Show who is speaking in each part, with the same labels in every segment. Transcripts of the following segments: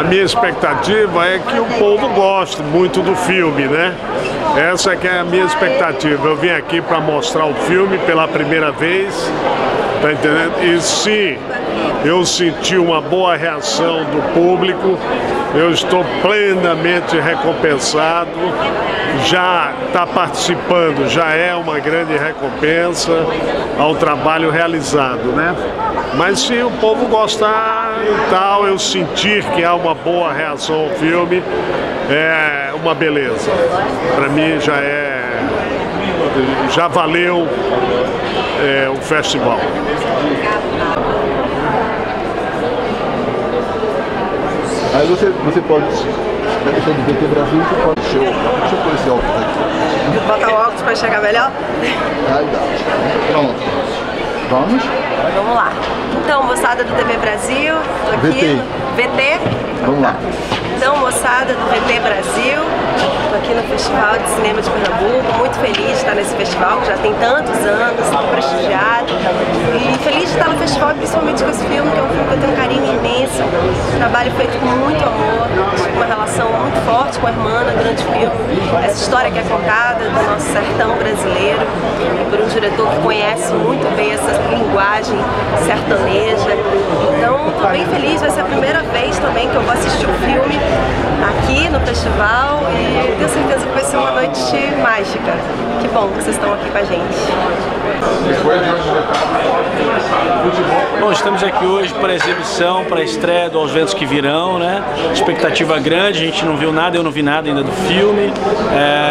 Speaker 1: A minha expectativa é que o povo goste muito do filme, né? Essa que é a minha expectativa. Eu vim aqui para mostrar o filme pela primeira vez, tá entendendo? E se eu senti uma boa reação do público, eu estou plenamente recompensado. Já está participando, já é uma grande recompensa ao trabalho realizado, né? Mas se o povo gostar e tal, eu sentir que há uma boa reação ao filme, é uma beleza. Para mim já valeu o festival.
Speaker 2: Aí você pode, na questão do VT Brasil, você pode... Deixa eu pôr esse óculos aqui.
Speaker 3: Botar o óculos para enxergar melhor?
Speaker 2: Aí dá. Pronto. Vamos?
Speaker 3: Vamos lá. Então, moçada do TV Brasil, tô aqui
Speaker 2: VT.
Speaker 3: VT?
Speaker 2: Vamos lá.
Speaker 3: Então, moçada do VT Brasil, estou aqui no Festival de Cinema de Pernambuco, muito feliz de estar nesse festival, que já tem tantos anos, tão prestigiado. E feliz de estar no festival, principalmente com esse filme, que é um filme que eu tenho um carinho imenso. Um trabalho feito com muito amor, uma relação muito forte com a irmã durante o filme. Essa história que é contada do nosso sertão brasileiro, por um diretor que conhece muito bem essa linguagem sertaneja. Então, estou bem feliz, vai ser a primeira vez também que eu vou assistir o filme aqui no festival e tenho certeza que vai ser uma noite mágica. Que bom que vocês estão aqui com a gente.
Speaker 4: Bom, estamos aqui hoje para a exibição, para a estreia do Aos Ventos que Virão, né? Expectativa grande, a gente não viu nada, eu não vi nada ainda do filme.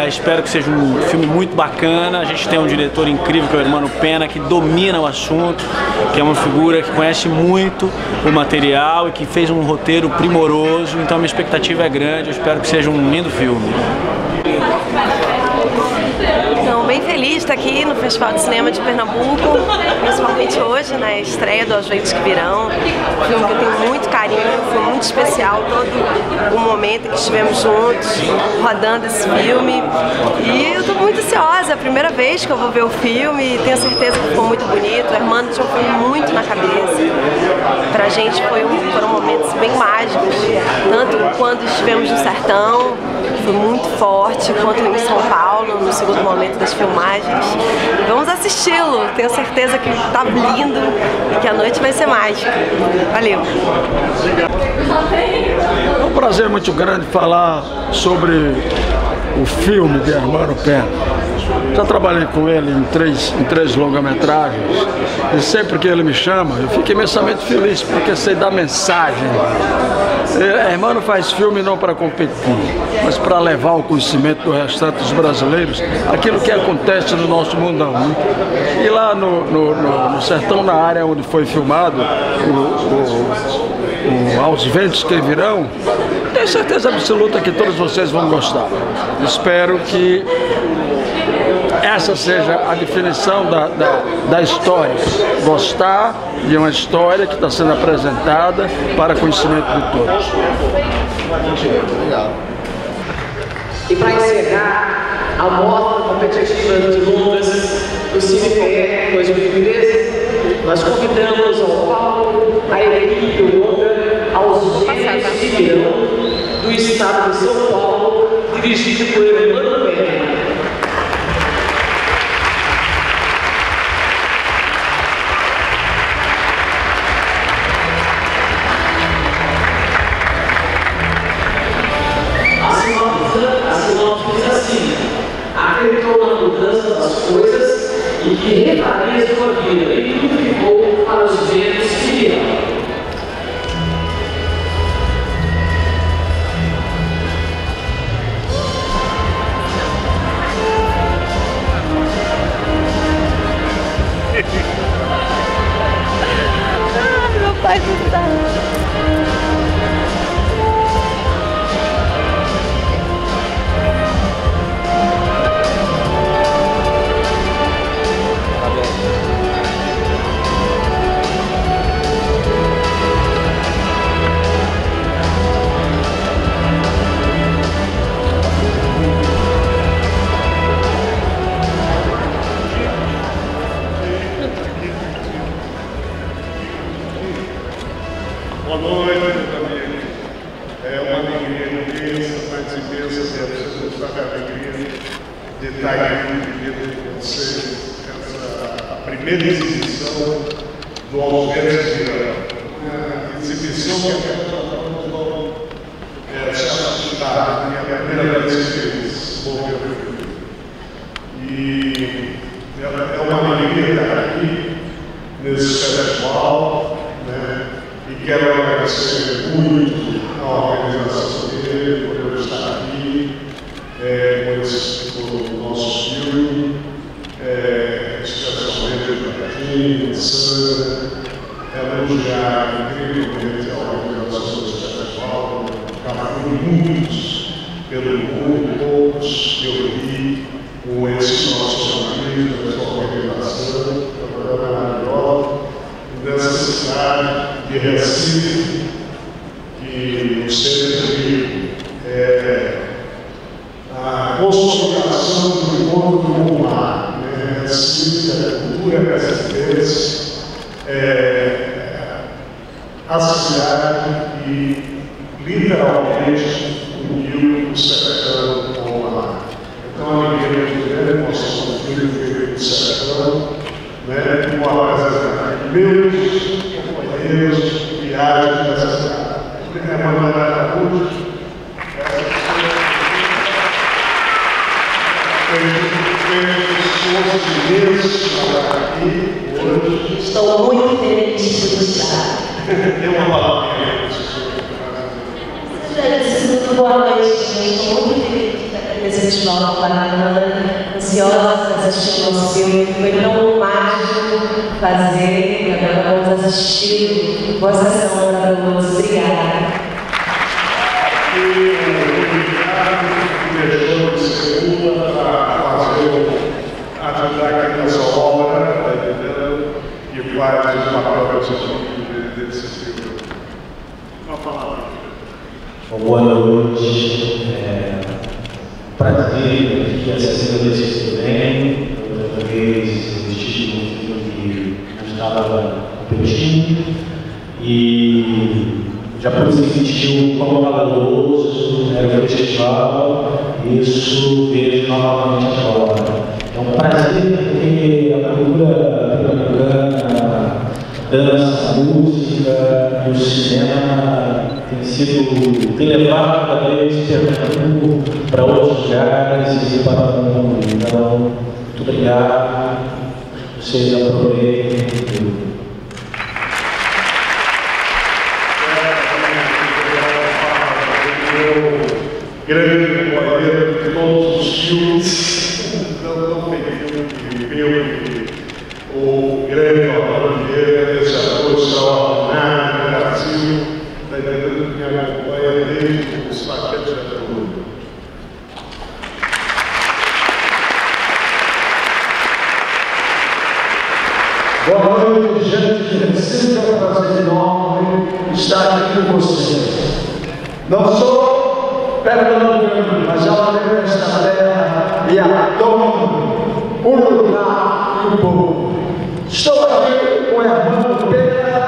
Speaker 4: Espero que seja um filme muito bacana. A gente tem um diretor incrível, que é o Hermano Pena, que domina o assunto, que é uma figura que conhece muito o material e que fez um roteiro primoroso. Então a minha expectativa é grande, eu espero que seja um lindo filme.
Speaker 3: Então, bem feliz de estar aqui no Festival de Cinema de Pernambuco, principalmente hoje, na estreia do Aos Ventos que Virão. Um filme que eu tenho muito carinho, foi muito especial todo o momento que estivemos juntos, rodando esse filme. E eu estou muito ansiosa, é a primeira vez que eu vou ver o filme, tenho certeza que ficou muito bonito. O Hermano tinha um filme muito na cabeça. Pra gente foram momentos bem mágicos, tanto quando estivemos no sertão, que foi muito forte, quanto em São Paulo, no segundo momento das filmagens. Vamos assisti-lo, tenho certeza que tá lindo e que a noite vai ser mágica. Valeu!
Speaker 5: É um prazer muito grande falar sobre o filme de Hermano Pena. Já trabalhei com ele em três longa-metragens e sempre que ele me chama eu fico imensamente feliz porque sei da mensagem. Hermano faz filme não para competir, mas para levar ao conhecimento do restante dos brasileiros aquilo que acontece no nosso mundão, né? E lá no sertão, na área onde foi filmado Aos Ventos que Virão, tenho certeza absoluta que todos vocês vão gostar. Espero que essa seja a definição da história. Gostar de uma história que está sendo apresentada para conhecimento de todos.
Speaker 6: E para encerrar a mostra competitiva de longas do CinePE 2013, nós convidamos ao palco a equipe do longa Aos Ventos que Virão, do estado de São Paulo, dirigido por Hermano Pena. Acreditou na mudança das coisas e que refaria sua vida e tudo ficou para os ventos que virão.
Speaker 3: Meu pai do céu!
Speaker 1: Boa noite, meus amigos. imensa, mas imensa deve ser a alegria de estar aqui dividindo com vocês a primeira exibição do Aos Ventos que Virão. Exibição que se assustar, é a primeira vez que eles morreram. E é uma alegria estar aqui nesse festival, né? E quero agradecer muito a organização dele por eu estar aqui, por o nosso filme, especialmente para Kim, Sandra, elogiar incrivelmente a organização desse festival, trabalhando muitos pelo mundo, todos que eu vi com esse nosso amigo, essa organização, trabalhando maravilhosa, nessa cidade de Recife, que o centro é a consolidação do encontro do mar, Recife, a cultura recifense, a cidade que literalmente uniu o sertão com o mar. Então, a alegria muito grande, nós somos um filho feito do sertão, com a presença de meus companheiros de viagem dessa cidade. É uma maneira útil.
Speaker 7: Estou muito feliz de estar.
Speaker 1: Dê uma palavra.
Speaker 7: Boa noite, gente. Estou muito feliz de estar aqui nesse festival da Paraná, ansiosa para assistir o nosso filme. Foi tão mágico fazer, agora vamos assistir. Boa sessão para todos. Obrigada.
Speaker 1: Ajudar aqui nessa obra, e faz uma própria desse filme. Uma palavra.
Speaker 8: Boa noite. Prazer aqui, a segunda vez que eu venho. Outra vez assisti um filme que não estava competindo. E já pude sentir o quão valoroso era o festival. Isso vejo novamente agora. É um prazer porque a cultura pernambucana, a dança, a música e o cinema tem levado cada vez Pernambuco para outros lugares e para o mundo. Então, muito obrigado. Vocês aproveitem.
Speaker 1: Grande companheiro de todos os filmes. Não tem filme que o grande Arthur Vieira, esse ator extraordinário do Brasil, está entendendo que me acompanha desde os paquetes da Colômbia.
Speaker 5: Boa noite, gente de Recife, é um prazer enorme estar aqui com vocês. Não sou pernambucano, mas já morei nesta terra e adoro o lugar e o povo. Estou aqui com o Hermano Pena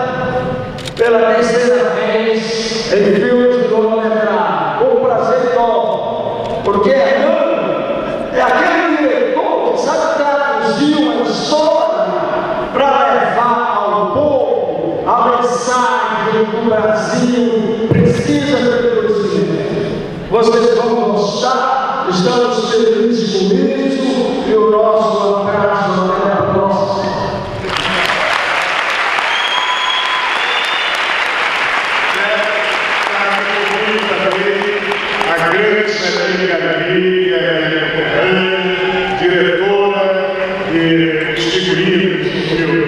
Speaker 5: pela terceira vez em filmes de longa-metragem. Um prazer enorme, porque Hermano é aquele diretor que sabe traduzir uma história para levar ao povo a mensagem que o Brasil precisa de conhecimento. Vocês vão gostar, estamos felizes com isso e o nosso abraço até a próxima.
Speaker 1: A grande Celina Gabi, diretora de figurinos do filme.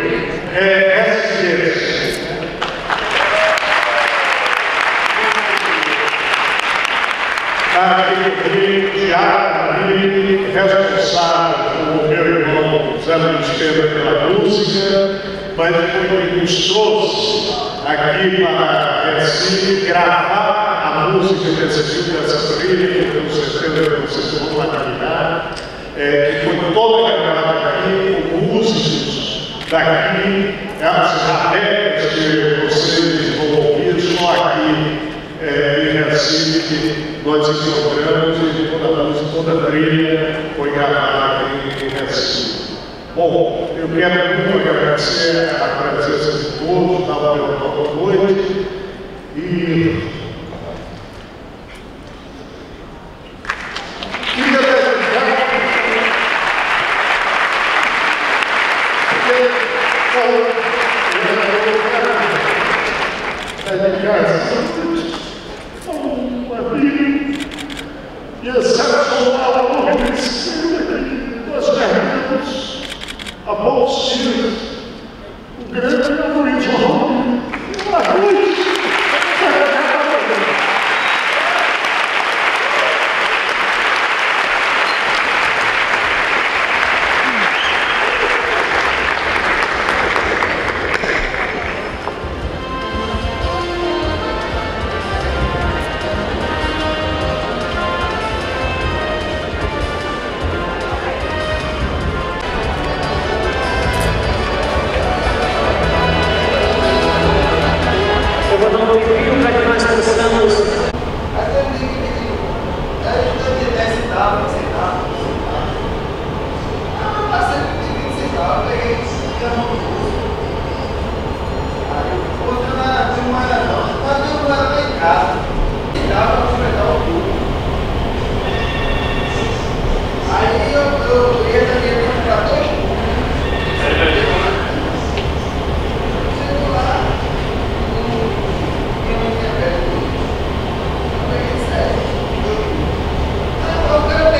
Speaker 1: Essa responsável por meu irmão Zé Luiz Pedro pela música, mas foi que nos trouxe aqui para Recife gravar a música desse filme, dessa trilha, que eu tenho certeza que vocês vão admirar, que foi toda gravada aqui com músicos daqui, as rabecas que vocês vão ouvir só aqui em Recife. que nós encontramos e toda a trilha foi gravada em Recife. Bom, eu quero muito agradecer a presença de todos, dar uma boa noite e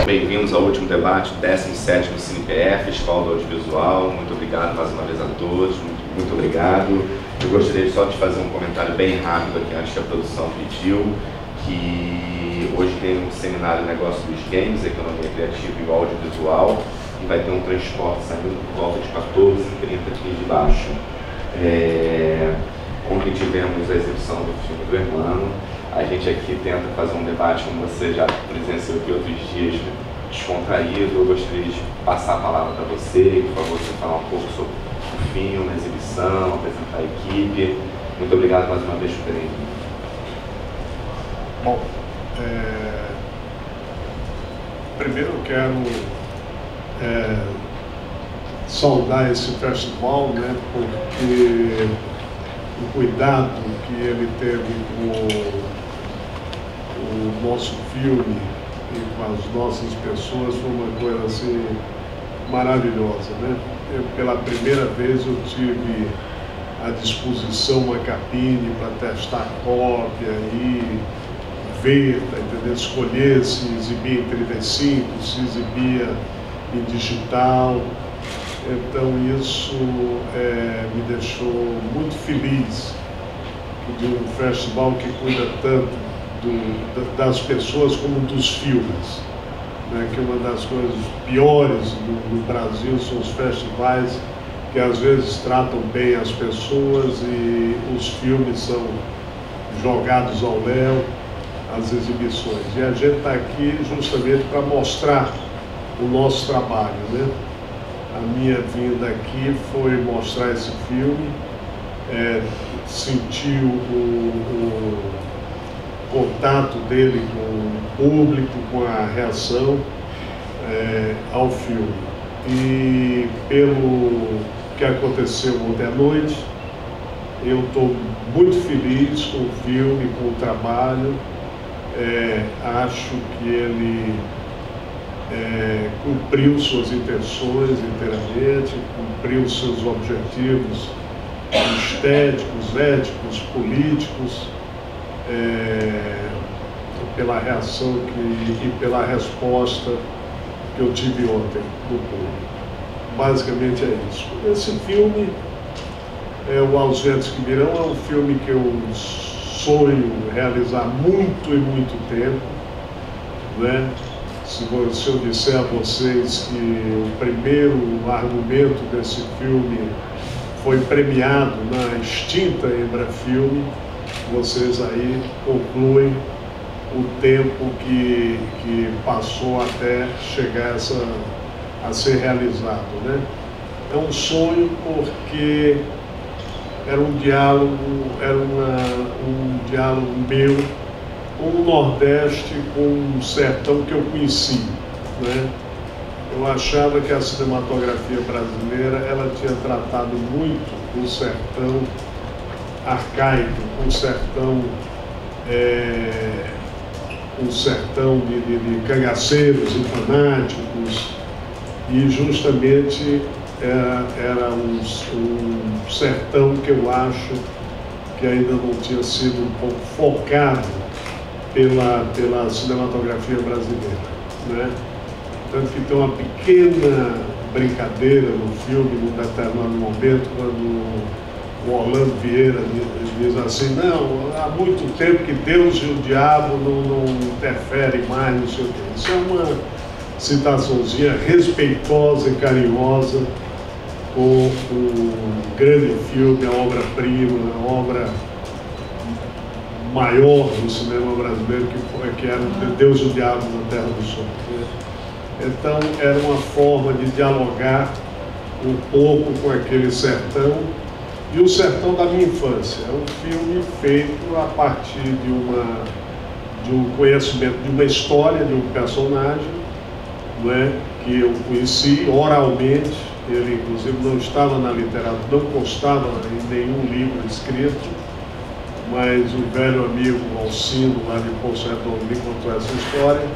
Speaker 9: Bem-vindos ao último debate, 17º CinePE, Festival do Audiovisual. Muito obrigado mais uma vez a todos, muito obrigado. Eu gostaria só de fazer um comentário bem rápido aqui antes que a produção pediu, que hoje tem um seminário Negócio dos Games, Economia Criativa e o Audiovisual, e vai ter um transporte saindo por volta de 14h30 aqui de baixo. Ontem tivemos a exibição do filme do Hermano. A gente aqui tenta fazer um debate, como você já presenciou aqui outros dias, descontraído. Eu gostaria de passar a palavra para você, por favor, você falar um pouco sobre o filme, a exibição, apresentar a equipe. Muito obrigado mais uma vez por terem vindo.
Speaker 1: Bom, primeiro eu quero saudar esse festival, né, porque o cuidado que ele teve com o nosso filme e com as nossas pessoas foi uma coisa assim maravilhosa, né? Pela primeira vez eu tive à disposição uma cabine para testar a cópia e ver, tá entendendo? Escolher se exibia em 35, se exibia em digital. Então isso me deixou muito feliz de um festival que cuida tanto das pessoas como dos filmes, né? Que uma das coisas piores no Brasil são os festivais que às vezes tratam bem as pessoas e os filmes são jogados ao léu, as exibições. E a gente está aqui justamente para mostrar o nosso trabalho, né? A minha vinda aqui foi mostrar esse filme, sentir o contato dele com o público, com a reação ao filme. E pelo que aconteceu ontem à noite, eu estou muito feliz com o filme, com o trabalho. Acho que ele cumpriu suas intenções inteiramente, cumpriu seus objetivos estéticos, éticos, políticos, pela reação e pela resposta que eu tive ontem do público. Basicamente é isso. Esse filme, O Ausentes que Virão, é um filme que eu sonho realizar muito e muito tempo, né? Se eu disser a vocês que o primeiro argumento desse filme foi premiado na extinta Embrafilme, vocês aí concluem o tempo que passou até chegar a ser realizado, né? É um sonho porque era um diálogo, um diálogo meu um Nordeste com um sertão que eu conheci, né? Eu achava que a cinematografia brasileira ela tinha tratado muito o sertão arcaico, um sertão de cangaceiros e fanáticos, e justamente era um sertão que eu acho que ainda não tinha sido um pouco focado pela cinematografia brasileira, né? Tanto que tem uma pequena brincadeira no filme, num determinado momento, quando o Orlando Vieira diz assim: não, há muito tempo que Deus e o diabo não interferem mais, não sei o quê. Isso é uma citaçãozinha respeitosa e carinhosa com o grande filme, a obra-prima, a obra maior do cinema brasileiro, que era Deus e o Diabo na Terra do Sol. Então, era uma forma de dialogar um pouco com aquele sertão, e o sertão da minha infância. É um filme feito a partir de um conhecimento, de uma história, de um personagem, não é? Que eu conheci oralmente. Ele, inclusive, não estava na literatura, não constava em nenhum livro escrito, mas o velho amigo Alcino, lá de Poço Redondo, me contou essa história.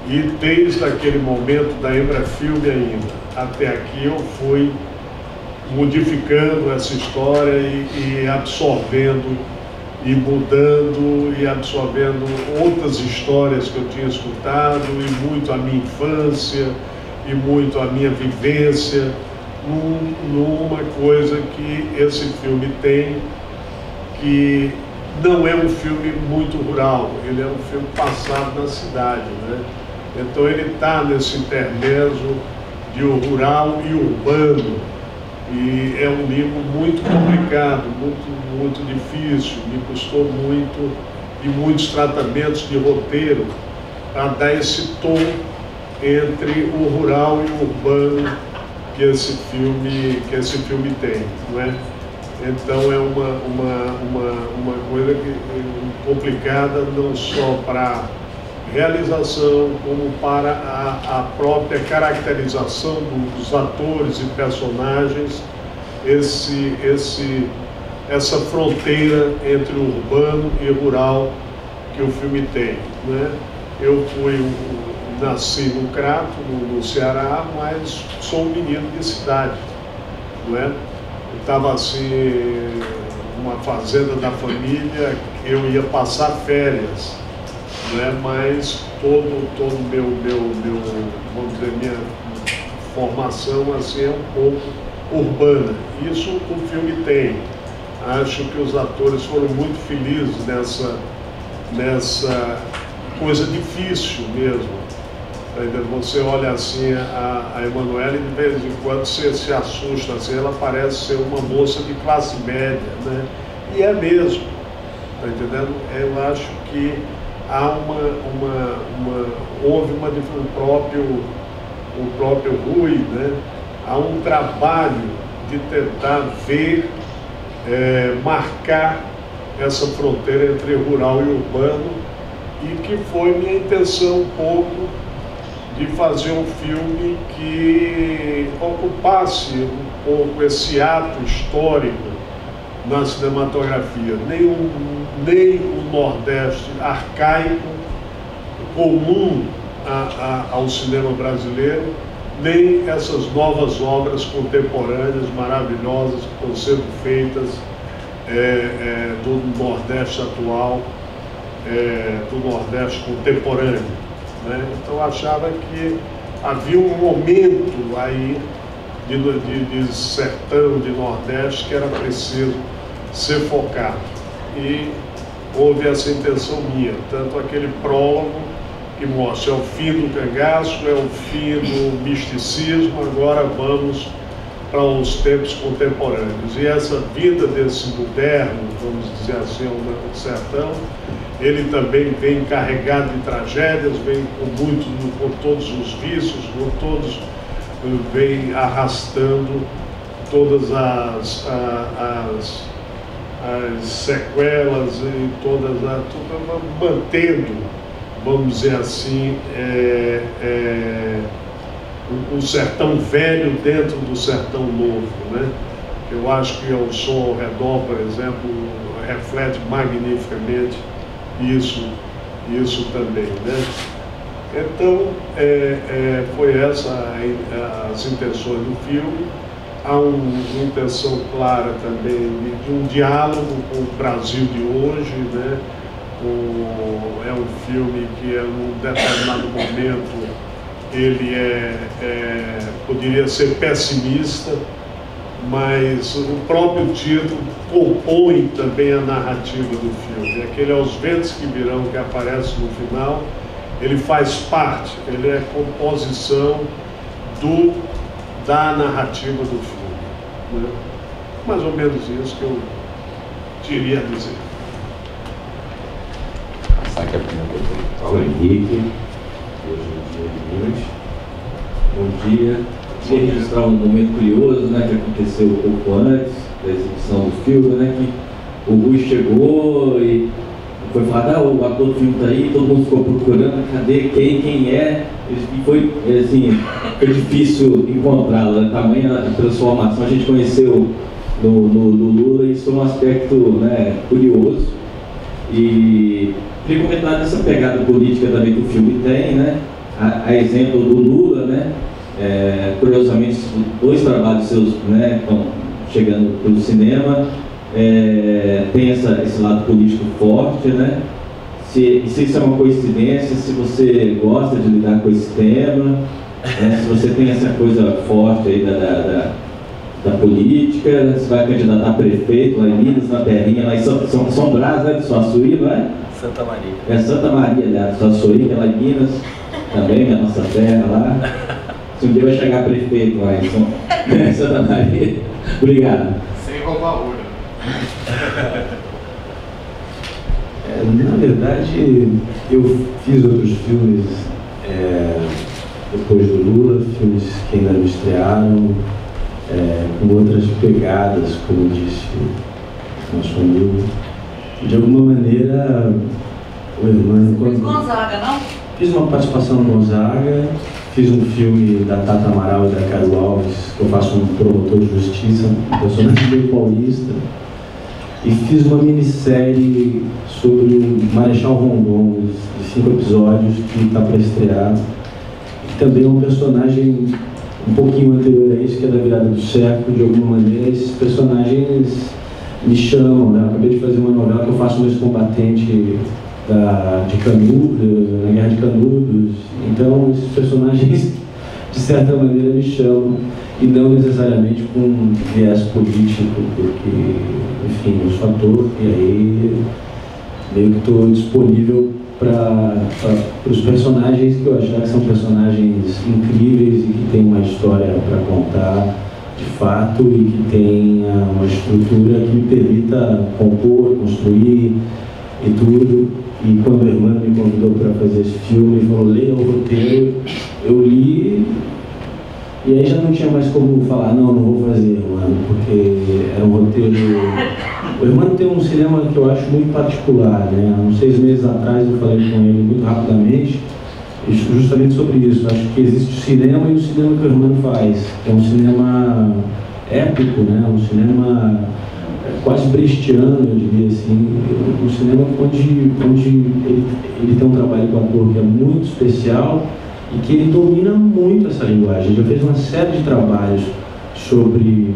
Speaker 1: E desde aquele momento, da Embrafilme ainda, até aqui, eu fui modificando essa história e absorvendo, e mudando, e absorvendo outras histórias que eu tinha escutado, e muito a minha infância, e muito a minha vivência, numa coisa que esse filme tem, que não é um filme muito rural, ele é um filme passado na cidade, né? Então ele está nesse intermezzo de rural e urbano, e é um livro muito complicado, muito difícil, me custou muito, e muitos tratamentos de roteiro para dar esse tom entre o rural e o urbano que esse filme tem, não é? Então é uma coisa complicada, não só para realização, como para a própria caracterização dos atores e personagens, essa fronteira entre o urbano e o rural que o filme tem, né? Eu nasci no Crato, no Ceará, mas sou um menino de cidade, não é? Eu estava assim, numa fazenda da família, eu ia passar férias, não é? Mas todo meu, vamos dizer, minha formação assim é um pouco urbana. Isso o filme tem. Acho que os atores foram muito felizes nessa coisa difícil mesmo. Você olha assim a Emanuele, de vez em quando você se assusta, assim, ela parece ser uma moça de classe média, né? E é mesmo, tá entendendo? Eu acho que há houve o próprio Rui, né? Há um trabalho de tentar ver, marcar essa fronteira entre rural e urbano, e que foi minha intenção um pouco de fazer um filme que ocupasse um pouco esse ato histórico na cinematografia. Nem o Nordeste arcaico, comum ao cinema brasileiro, nem essas novas obras contemporâneas maravilhosas que estão sendo feitas do Nordeste atual, do Nordeste contemporâneo, né? Então eu achava que havia um momento aí de sertão, de Nordeste, que era preciso ser focado. E houve essa intenção minha, tanto aquele prólogo que mostra, é o fim do cangaço, é o fim do misticismo, agora vamos para os tempos contemporâneos. E essa vida desse moderno, vamos dizer assim, o sertão, ele também vem carregado de tragédias, vem com todos os vícios, vem arrastando todas as sequelas e todas mantendo, vamos dizer assim, o sertão velho dentro do sertão novo, né? Eu acho que o som ao redor, por exemplo, reflete magnificamente isso também, né? Então, foi essa as intenções do filme. Há uma intenção clara também de um diálogo com o Brasil de hoje, né? É um filme que, num determinado momento, ele poderia ser pessimista, mas o próprio título compõe também a narrativa do filme. Aquele Aos Ventos que Virão, que aparece no final, ele faz parte, ele é composição da narrativa do filme, né? Mais ou menos isso que eu queria dizer.
Speaker 10: Passar aqui a primeira pergunta. Paulo Henrique, hoje é dia de Minas. Bom dia. Queria registrar um momento curioso, né, que aconteceu um pouco antes da exibição do filme, né, que o Rui chegou e foi falar, o ator do filme está aí, todo mundo ficou procurando, cadê, quem é? E foi, assim, foi difícil encontrá-lo, né? Tamanha transformação, a gente conheceu no Lula, e isso foi um aspecto, né, curioso. E queria comentar dessa pegada política também que o filme tem, né, a exemplo do Lula, né, curiosamente, dois trabalhos seus, né, estão chegando pelo cinema, tem esse lado político forte, né? Se isso é uma coincidência, se você gosta de lidar com esse tema, né? Se você tem essa coisa forte aí da política, você vai candidatar a prefeito lá em Minas, na terrinha, lá em São Brás, né, de Suaçuí, não é?
Speaker 4: Santa Maria.
Speaker 10: Santa Maria, aliás, Suaçuí, lá em Minas, também, que é a nossa terra lá. Se um dia vai chegar prefeito lá em Santa Maria. Obrigado.
Speaker 9: Sem roubar olho.
Speaker 8: Na verdade, eu fiz outros filmes depois do Lula, filmes que ainda não estrearam, com outras pegadas, como disse nosso amigo. De alguma maneira, o Hermano...
Speaker 11: Você fez Gonzaga, não?
Speaker 8: Fiz uma participação no Gonzaga, fiz um filme da Tata Amaral e da Caro Alves, que eu faço um promotor de justiça, um personagem meio paulista. E fiz uma minissérie sobre o Marechal Rondon, de 5 episódios, que está para estrear. E também é um personagem um pouquinho anterior a isso, que é da virada do século. De alguma maneira, esses personagens me chamam, né? Eu acabei de fazer uma novela que eu faço um ex-combatente de Canudos, na Guerra de Canudos. Então, esses personagens, de certa maneira, me chamam. E não necessariamente com um viés político, porque, enfim, eu sou ator e aí meio que estou disponível para os personagens que eu achar que são personagens incríveis e que têm uma história para contar de fato e que tenha uma estrutura que me permita compor, construir e tudo. E quando a irmã me convidou para fazer esse filme, ele falou, leia o roteiro, eu li. E aí já não tinha mais como falar, não vou fazer, Hermano, porque era um roteiro... O Hermano tem um cinema que eu acho muito particular, né? Há uns 6 meses atrás eu falei com ele muito rapidamente, justamente sobre isso. Acho que existe o cinema e o cinema que o Hermano faz. É um cinema épico, né? Um cinema quase brechtiano, eu diria assim. Um cinema onde ele tem um trabalho com ator que é muito especial, e que ele domina muito essa linguagem. Ele já fez uma série de trabalhos sobre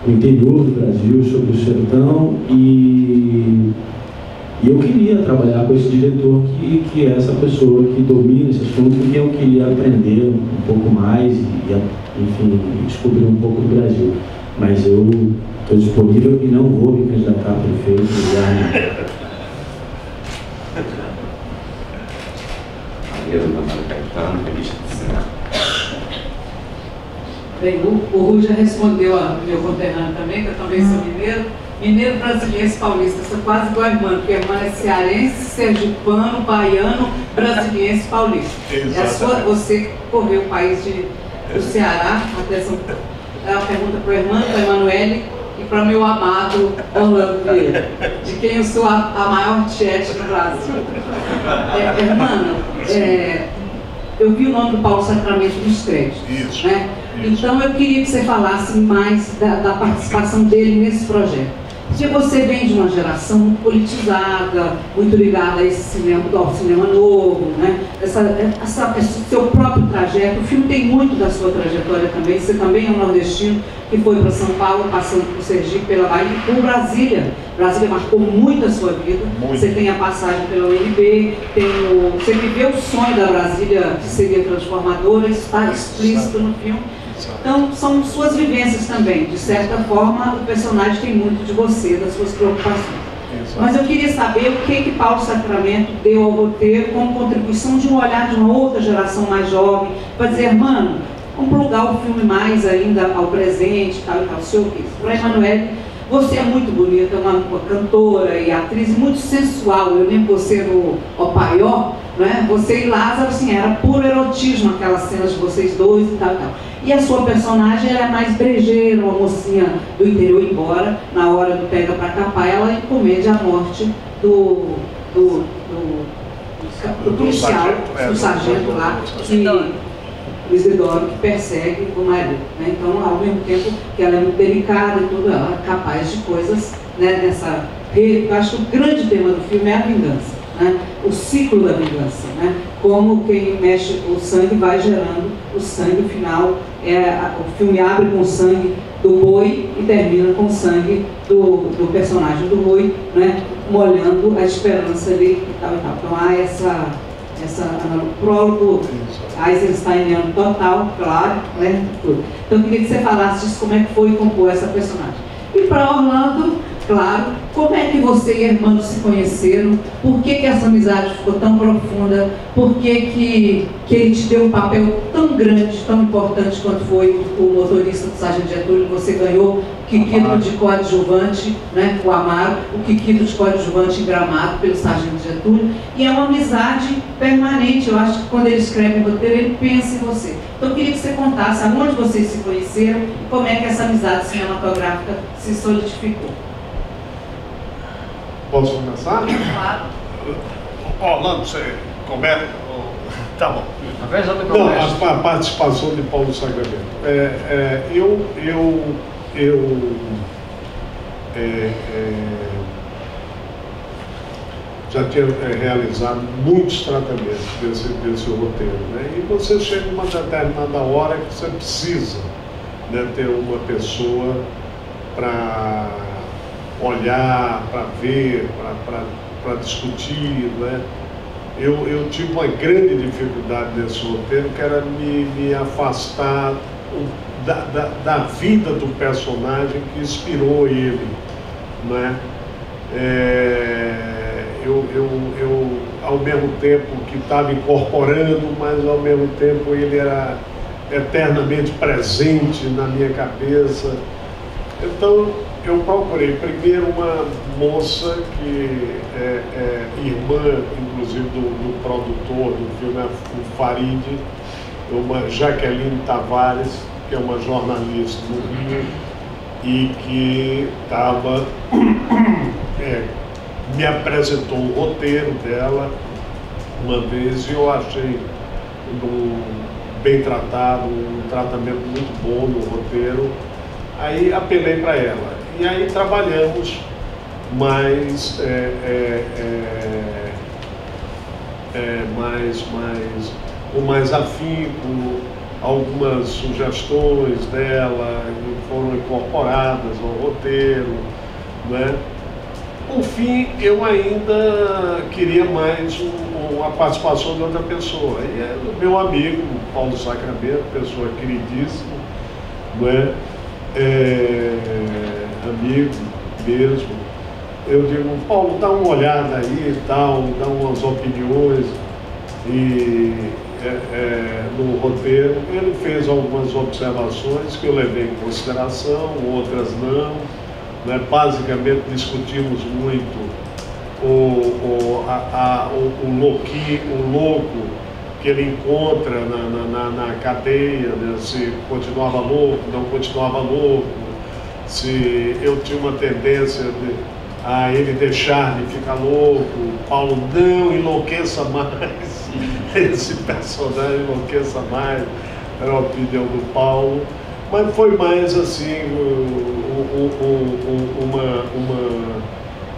Speaker 8: o interior do Brasil, sobre o sertão, e eu queria trabalhar com esse diretor que é essa pessoa que domina esse assunto, e que eu queria aprender um pouco mais e enfim, descobrir um pouco do Brasil. Mas eu estou disponível e não vou me candidatar a prefeito.
Speaker 11: Bem, o Rui já respondeu a meu conterrâneo também, que eu também sou mineiro. Mineiro, brasileiro, paulista, sou quase igual a irmã, porque a irmã é cearense, sergipano, baiano, brasiliense, paulista. Você correu o país do Ceará até São Paulo. É uma pergunta para a irmã, para a Emanuele, e para meu amado Orlando Vieira, de quem eu sou a maior tiete do Brasil. Hermano, eu vi o nome do Paulo Sacramento nos créditos, né? Então eu queria que você falasse mais da participação dele nesse projeto. Porque você vem de uma geração muito politizada, muito ligada a esse cinema, ao cinema novo, né? Esse seu próprio trajeto. O filme tem muito da sua trajetória também. Você também é um nordestino que foi para São Paulo, passando por Sergipe, pela Bahia, por Brasília. Brasília marcou muito a sua vida. Muito. Você tem a passagem pela UNB, você viveu o sonho da Brasília, que seria transformadora, isso está explícito no filme. Então, são suas vivências também. De certa forma, o personagem tem muito de você, das suas preocupações. Mas eu queria saber o que Paulo Sacramento deu ao roteiro como contribuição de um olhar de uma outra geração mais jovem, para dizer, mano, vamos plugar o filme mais ainda ao presente, tal e tal, sei o que. Para Emanuele, você é muito bonita, uma cantora e atriz muito sensual. Eu lembro você no Opaió, né? Você e Lázaro, assim, era puro erotismo, aquelas cenas de vocês dois e tal e tal. E a sua personagem ela é mais brejeira, uma mocinha do interior, embora na hora do pega pra capar ela encomende a morte do policial, do sargento lá, o Isidoro, que persegue o marido, né? Então, ao mesmo tempo que ela é muito delicada e tudo, ela é capaz de coisas, né, eu acho que o grande tema do filme é a vingança, né? O ciclo da vingança, né? Como quem mexe o sangue vai gerando o sangue, o final, o filme abre com o sangue do boi e termina com o sangue do personagem do boi, né? Molhando a esperança ali e tal e tal. Então há essa prólogo Eisensteiniano total, claro, né? Tudo. Então eu queria que você falasse disso, como é que foi compor essa personagem. E para Orlando, claro, como é que você e Hermano se conheceram? Por que essa amizade ficou tão profunda? Por que ele te deu um papel tão grande, tão importante quanto foi o motorista do Sargento Getúlio? Você ganhou o Kikito de coadjuvante, né, o Amaro, o Kikito de coadjuvante em Gramado pelo Sargento Getúlio. E é uma amizade permanente. Eu acho que quando ele escreve o roteiro, ele pensa em você. Então eu queria que você contasse aonde vocês se conheceram e como é que essa amizade cinematográfica se solidificou.
Speaker 1: Posso começar?
Speaker 11: Claro.
Speaker 1: Orlando, você começa? Tá bom. Não, a participação de Paulo Sacramento. Já tinha realizado muitos tratamentos desse roteiro, né? E você chega em uma determinada hora que você precisa, né, ter uma pessoa para olhar, para ver, para discutir, né? Eu tive uma grande dificuldade nesse roteiro, que era me afastar da vida do personagem que inspirou ele, né? Eu ao mesmo tempo que estava incorporando, mas ao mesmo tempo ele era eternamente presente na minha cabeça. Então eu procurei primeiro uma moça que é irmã, inclusive, do produtor do filme, o Farid, uma Jaqueline Tavares, que é uma jornalista do Rio, e que estava me apresentou o roteiro dela uma vez e eu achei bem tratado, um tratamento muito bom no roteiro. Aí apelei para ela e aí trabalhamos mais com mais afinco. Algumas sugestões dela foram incorporadas ao roteiro, né? Por fim, eu ainda queria mais a participação de outra pessoa. E é do meu amigo, Paulo Sacramento, pessoa queridíssima, né? Amigo mesmo. Eu digo, Paulo, dá uma olhada aí e tal, dá umas opiniões no roteiro. Ele fez algumas observações que eu levei em consideração, outras não. Né? Basicamente discutimos muito o louco que ele encontra na cadeia, né? Se continuava louco, não continuava louco, se eu tinha uma tendência a ele deixar de ficar louco. Paulo, não enlouqueça mais, esse personagem enlouqueça mais, era a opinião do Paulo, mas foi mais assim uma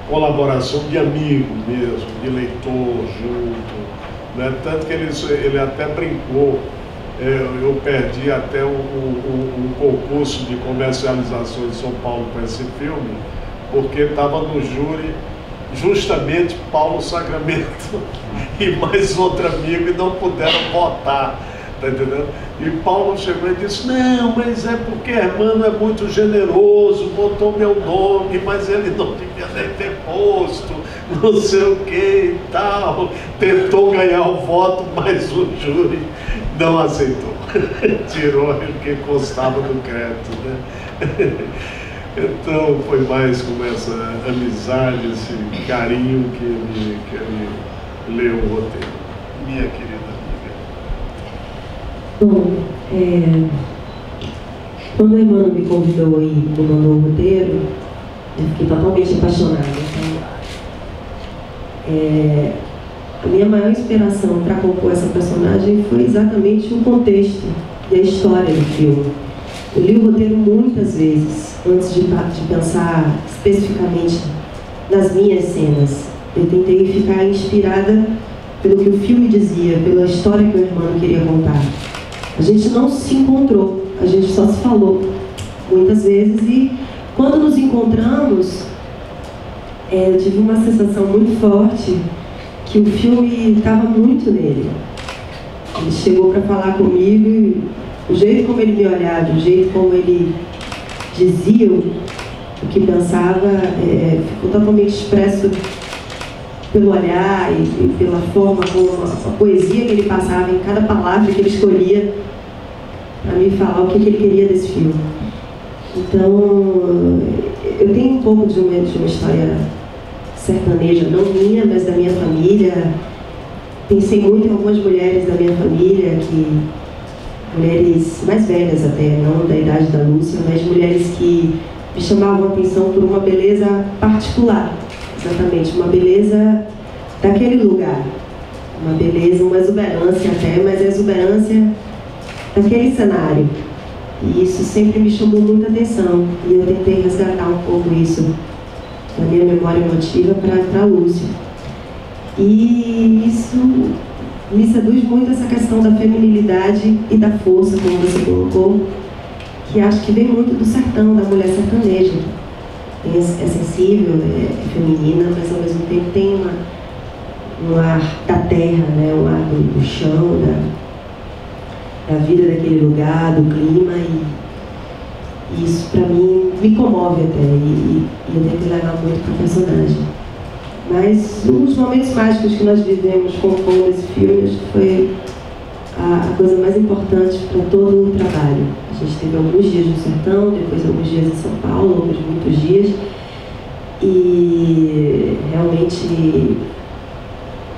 Speaker 1: colaboração de amigo mesmo, de leitor junto, né? Tanto que ele até brincou. Eu perdi até um concurso de comercialização em São Paulo com esse filme, porque estava no júri justamente Paulo Sacramento e mais outro amigo, e não puderam votar, tá entendendo? E Paulo chegou e disse, não, mas é porque Hermano é muito generoso, botou meu nome, mas ele não devia nem ter posto, não sei o que e tal. Tentou ganhar o voto, mas o júri não aceitou. Tirou o que constava do crédito, né? Então foi mais com essa amizade, esse carinho que ele leu o roteiro. Minha querida amiga.
Speaker 7: Bom, quando o Hermano me convidou e me mandou o roteiro, eu fiquei totalmente apaixonada. Então, a minha maior inspiração para compor essa personagem foi exatamente o contexto e a história do filme. Eu li o roteiro muitas vezes, antes de pensar especificamente nas minhas cenas. Eu tentei ficar inspirada pelo que o filme dizia, pela história que o Hermano queria contar. A gente não se encontrou, a gente só se falou muitas vezes, e quando nos encontramos, eu tive uma sensação muito forte que o filme estava muito nele. Ele chegou para falar comigo e o jeito como ele me olhava, o jeito como ele dizia o que pensava, ficou totalmente expresso pelo olhar e pela forma como a poesia que ele passava em cada palavra que ele escolhia para me falar o que ele queria desse filme. Então, eu tenho um pouco de uma história sertaneja, não minha, mas da minha família. Pensei muito em algumas mulheres da minha família, mulheres mais velhas até, não da idade da Lúcia, mas mulheres que me chamavam a atenção por uma beleza particular, exatamente, uma beleza daquele lugar, uma beleza, uma exuberância até, mas a exuberância daquele cenário. E isso sempre me chamou muita atenção, e eu tentei resgatar um pouco isso da minha memória emotiva para a Lúcia. E isso me seduz muito, essa questão da feminilidade e da força, como você colocou, que acho que vem muito do sertão, da mulher sertaneja. É sensível, é feminina, mas ao mesmo tempo tem um ar da terra, né? Um ar do chão, da vida daquele lugar, do clima, e isso para mim me comove até, e eu tenho que levar muito para o personagem. Mas um dos momentos mágicos que nós vivemos compondo esse filme, acho que foi a coisa mais importante para todo o trabalho. A gente teve alguns dias no sertão, depois alguns dias em São Paulo, outros muitos dias, e realmente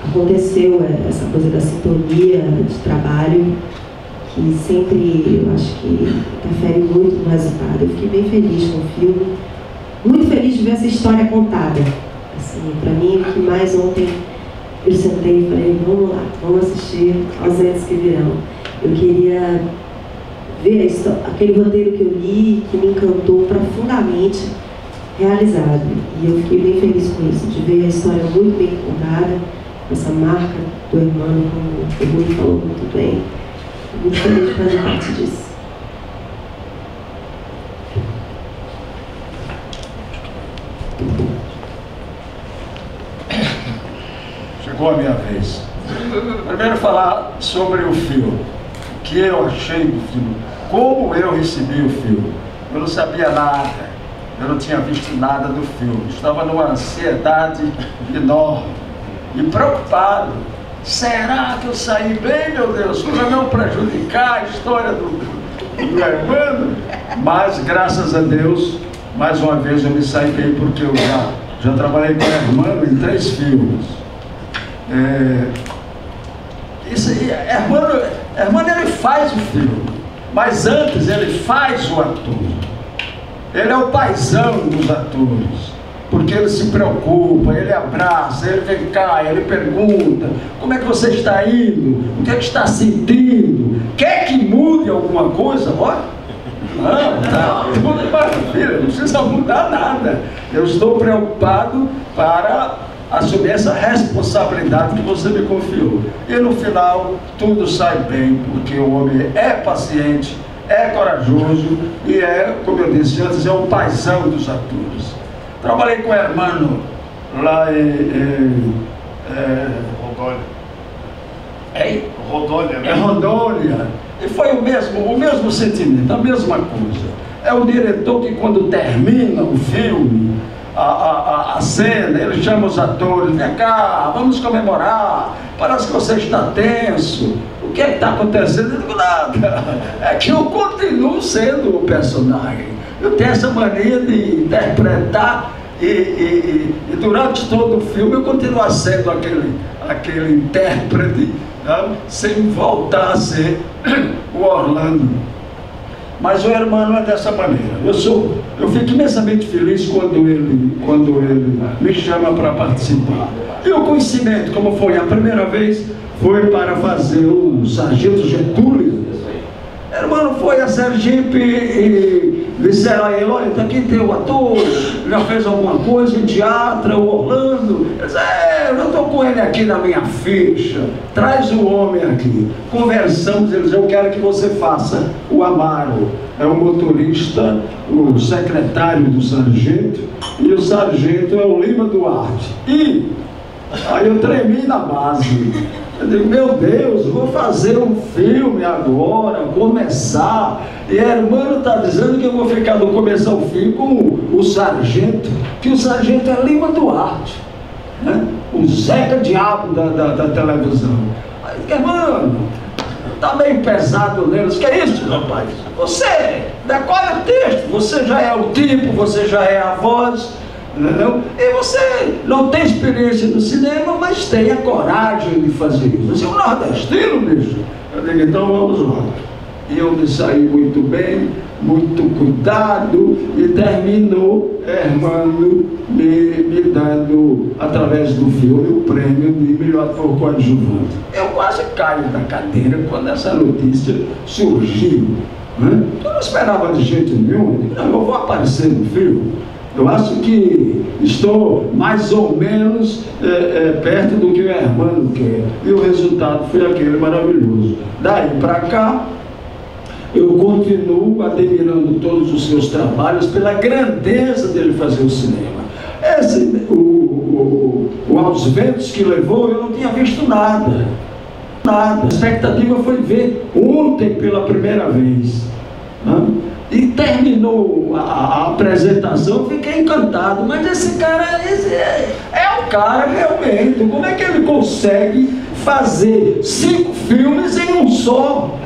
Speaker 7: aconteceu essa coisa da sintonia de trabalho, que sempre, eu acho que interfere muito no resultado. Eu fiquei bem feliz com o filme, muito feliz de ver essa história contada. Assim, para mim, o que mais ontem eu sentei e falei, vamos lá, vamos assistir Aos Ventos que Virão. Eu queria ver aquele roteiro que eu li, que me encantou profundamente, realizado. E eu fiquei bem feliz com isso, de ver a história muito bem contada, essa marca do Hermano, como o Rui falou muito bem. Muito feliz de fazer parte disso.
Speaker 5: Chegou a minha vez. Primeiro falar sobre o filme. O que eu achei do filme. Como eu recebi o filme. Eu não sabia nada. Eu não tinha visto nada do filme. Estava numa ansiedade enorme. E preocupado. Será que eu saí bem, meu Deus? Para não prejudicar a história do Hermano? Mas, graças a Deus, mais uma vez eu me saí bem, porque eu já trabalhei com o Hermano em 3 filmes. Hermano ele faz o filme, mas antes ele faz o ator. Ele é o paizão dos atores, porque ele se preocupa, ele abraça, ele vem cá, ele pergunta: como é que você está indo? O que é que está sentindo? Quer que mude alguma coisa? Olha, não, tá, tudo maravilha, não precisa mudar nada. Eu estou preocupado para assumir essa responsabilidade que você me confiou. E no final, tudo sai bem, porque o homem é paciente, é corajoso e é, como eu disse antes, é o paizão dos atores. Trabalhei com o Hermano lá em
Speaker 1: Rondônia.
Speaker 5: Hein?
Speaker 1: Rondônia, né?
Speaker 5: É Rondônia. E foi o mesmo sentimento, a mesma coisa. É o diretor que, quando termina o filme, a cena, ele chama os atores: vem cá, vamos comemorar, parece que você está tenso, o que é que está acontecendo? Eu digo: nada, é que eu continuo sendo o personagem. Eu tenho essa mania de interpretar e durante todo o filme eu continuo sendo aquele intérprete, né, sem voltar a ser o Orlando. Mas o Hermano é dessa maneira. Eu fico imensamente feliz quando ele me chama para participar. E o conhecimento, como foi a primeira vez, foi para fazer o Sargento Getúlio. Hermano foi a Sergipe e disseram a ele: olha, aqui tem o ator, já fez alguma coisa em teatro, o Orlando. Ele disse: eu já estou com ele aqui na minha ficha, traz o homem aqui. Conversamos, ele disse: eu quero que você faça o Amaro. É o motorista, o secretário do sargento, e o sargento é o Lima Duarte. E aí eu tremi na base. Eu digo: meu Deus, vou fazer um filme agora, começar. E a Hermano está dizendo que eu vou ficar do começo ao fim com o sargento, que o sargento é Lima Duarte, né? O Zeca Diabo da televisão. Aí, Hermano, está meio pesado neles. Que é isso, rapaz? Você decora o texto, você já é o tipo, você já é a voz. Não? E você não tem experiência no cinema, mas tem a coragem de fazer isso. Você é um nordestino, bicho. Eu digo: então vamos lá. E eu me saí muito bem, muito cuidado, e terminou Hermano me dando, através do filme, o prêmio de melhor ator coadjuvante. Eu quase caio da cadeira quando essa notícia surgiu, né? Eu não esperava de jeito nenhum. Eu digo: não, eu vou aparecer no filme. Eu acho que estou mais ou menos perto do que o Hermano quer. E o resultado foi aquele maravilhoso. Daí para cá, eu continuo admirando todos os seus trabalhos pela grandeza dele fazer o cinema. Aos Ventos que Levou, eu não tinha visto nada. Nada. A expectativa foi ver ontem pela primeira vez, né? E terminou a apresentação, eu fiquei encantado. Mas esse cara é o cara realmente. Como é que ele consegue fazer 5 filmes em um só?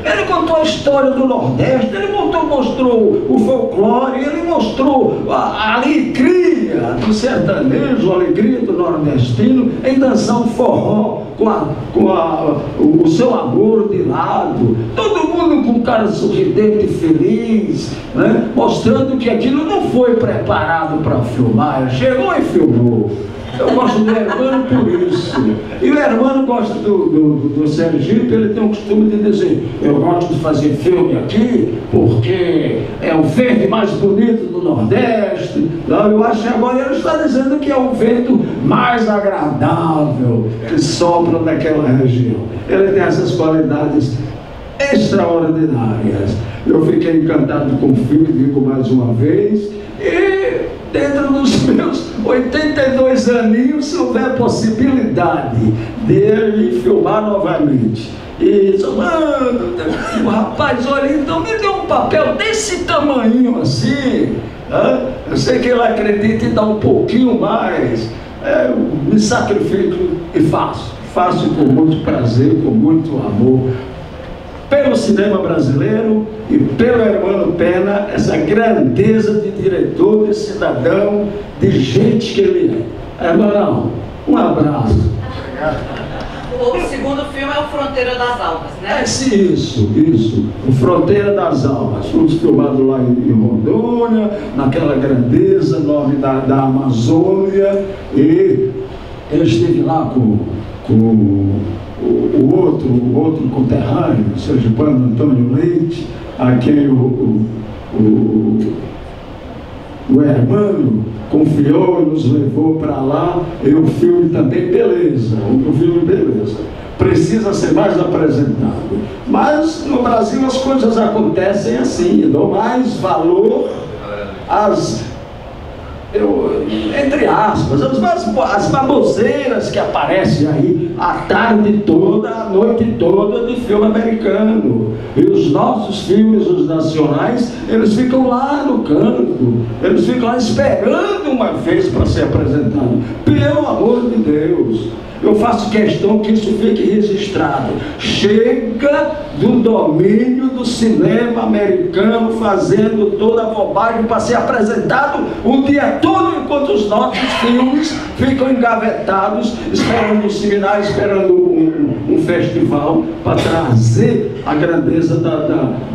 Speaker 5: Ele contou a história do Nordeste, ele mostrou o folclore, ele mostrou a alegria do sertanejo, a alegria do nordestino em dançar um forró com o seu amor de lado. Todo mundo com cara sorridente e feliz, né? Mostrando que aquilo não foi preparado para filmar, ele chegou e filmou. Eu gosto do Hermano por isso. E o Hermano gosta do Sergipe. Ele tem o costume de dizer: eu gosto de fazer filme aqui porque é o verde mais bonito do Nordeste. Eu acho que agora ele está dizendo que é o vento mais agradável que sopra naquela região. Ele tem essas qualidades extraordinárias. Eu fiquei encantado com o filme, digo mais uma vez. E dentro dos meus 82 aninhos, se houver possibilidade dele filmar novamente, e disse: mano, o rapaz, olha, então me deu um papel desse tamanho assim, né? Eu sei que ele acredita em dar um pouquinho mais, me sacrifico e faço com muito prazer, com muito amor, pelo cinema brasileiro e pelo Hermano Pena, essa grandeza de diretor, de cidadão, de gente que ele é. Hermanão, um abraço.
Speaker 11: O segundo filme é o Fronteira. Fronteira das Almas, né?
Speaker 5: Isso. O Fronteira das Almas. Fomos filmados lá em Rondônia, naquela grandeza enorme da Amazônia, e ele esteve lá com o outro conterrâneo, o sergipano Antônio Leite, a quem o Hermano confiou e nos levou para lá, e o filme também, beleza, precisa ser mais apresentado. Mas no Brasil as coisas acontecem assim, dou mais valor às, entre aspas, as baboseiras que aparecem aí a tarde toda, a noite toda de filme americano. E os nossos filmes, os nacionais, eles ficam lá no canto, eles ficam lá esperando uma vez para ser apresentado. Pelo amor de Deus, eu faço questão que isso fique registrado. Chega do domínio do cinema americano fazendo toda a bobagem para ser apresentado o dia todo, enquanto os nossos filmes ficam engavetados, esperando um seminário, esperando um festival para trazer a grandeza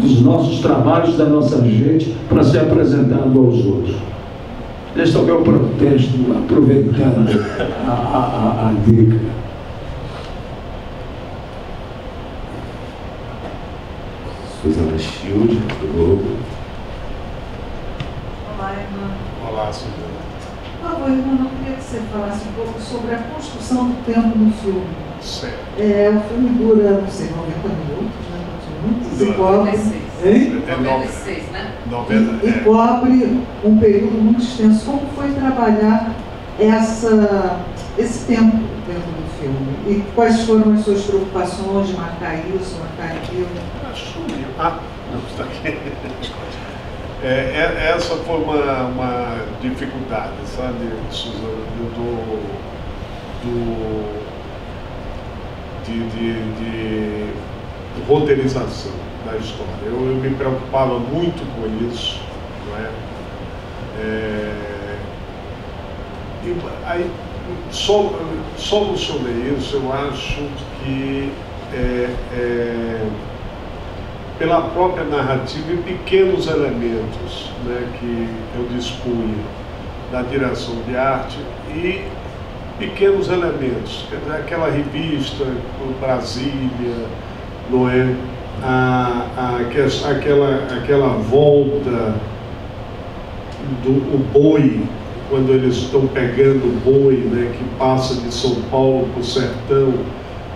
Speaker 5: dos nossos trabalhos, da nossa gente, para ser apresentado aos outros. Este é o meu protesto, aproveitando a dica.
Speaker 9: Suzana Shield, do Globo.
Speaker 11: Olá, irmã.
Speaker 1: Olá, Suzana.
Speaker 11: Por favor, irmã, eu queria que você falasse um pouco sobre a construção do tempo no filme.
Speaker 1: Certo.
Speaker 11: O filme dura, não sei, 90 minutos, né? E cobre,
Speaker 1: 96,
Speaker 11: né?
Speaker 1: E
Speaker 11: cobre um período muito extenso. Como foi trabalhar esse tempo dentro do filme? E quais foram as suas preocupações de marcar isso, marcar aquilo?
Speaker 1: Não, está aqui. Essa foi uma dificuldade, sabe, Suzana, de roteirização da história. Eu me preocupava muito com isso, não é? E aí solucionei isso, eu acho que pela própria narrativa e pequenos elementos, né, que eu dispunha da direção de arte e pequenos elementos, quer dizer, aquela revista, Brasília, não é? Aquela volta do boi, quando eles estão pegando o boi, né, que passa de São Paulo para o sertão,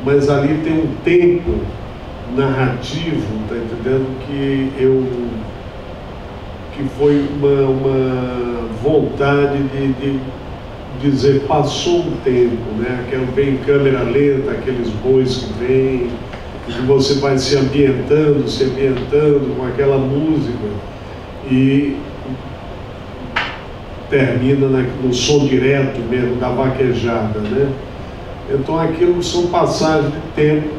Speaker 1: mas ali tem um tempo narrativo, tá entendendo? Que foi uma vontade de dizer, passou um tempo, né? Aquele bem em câmera lenta, aqueles bois que vêm, que você vai se ambientando com aquela música e termina no som direto mesmo, da vaquejada, né? Então aquilo são passagens de tempo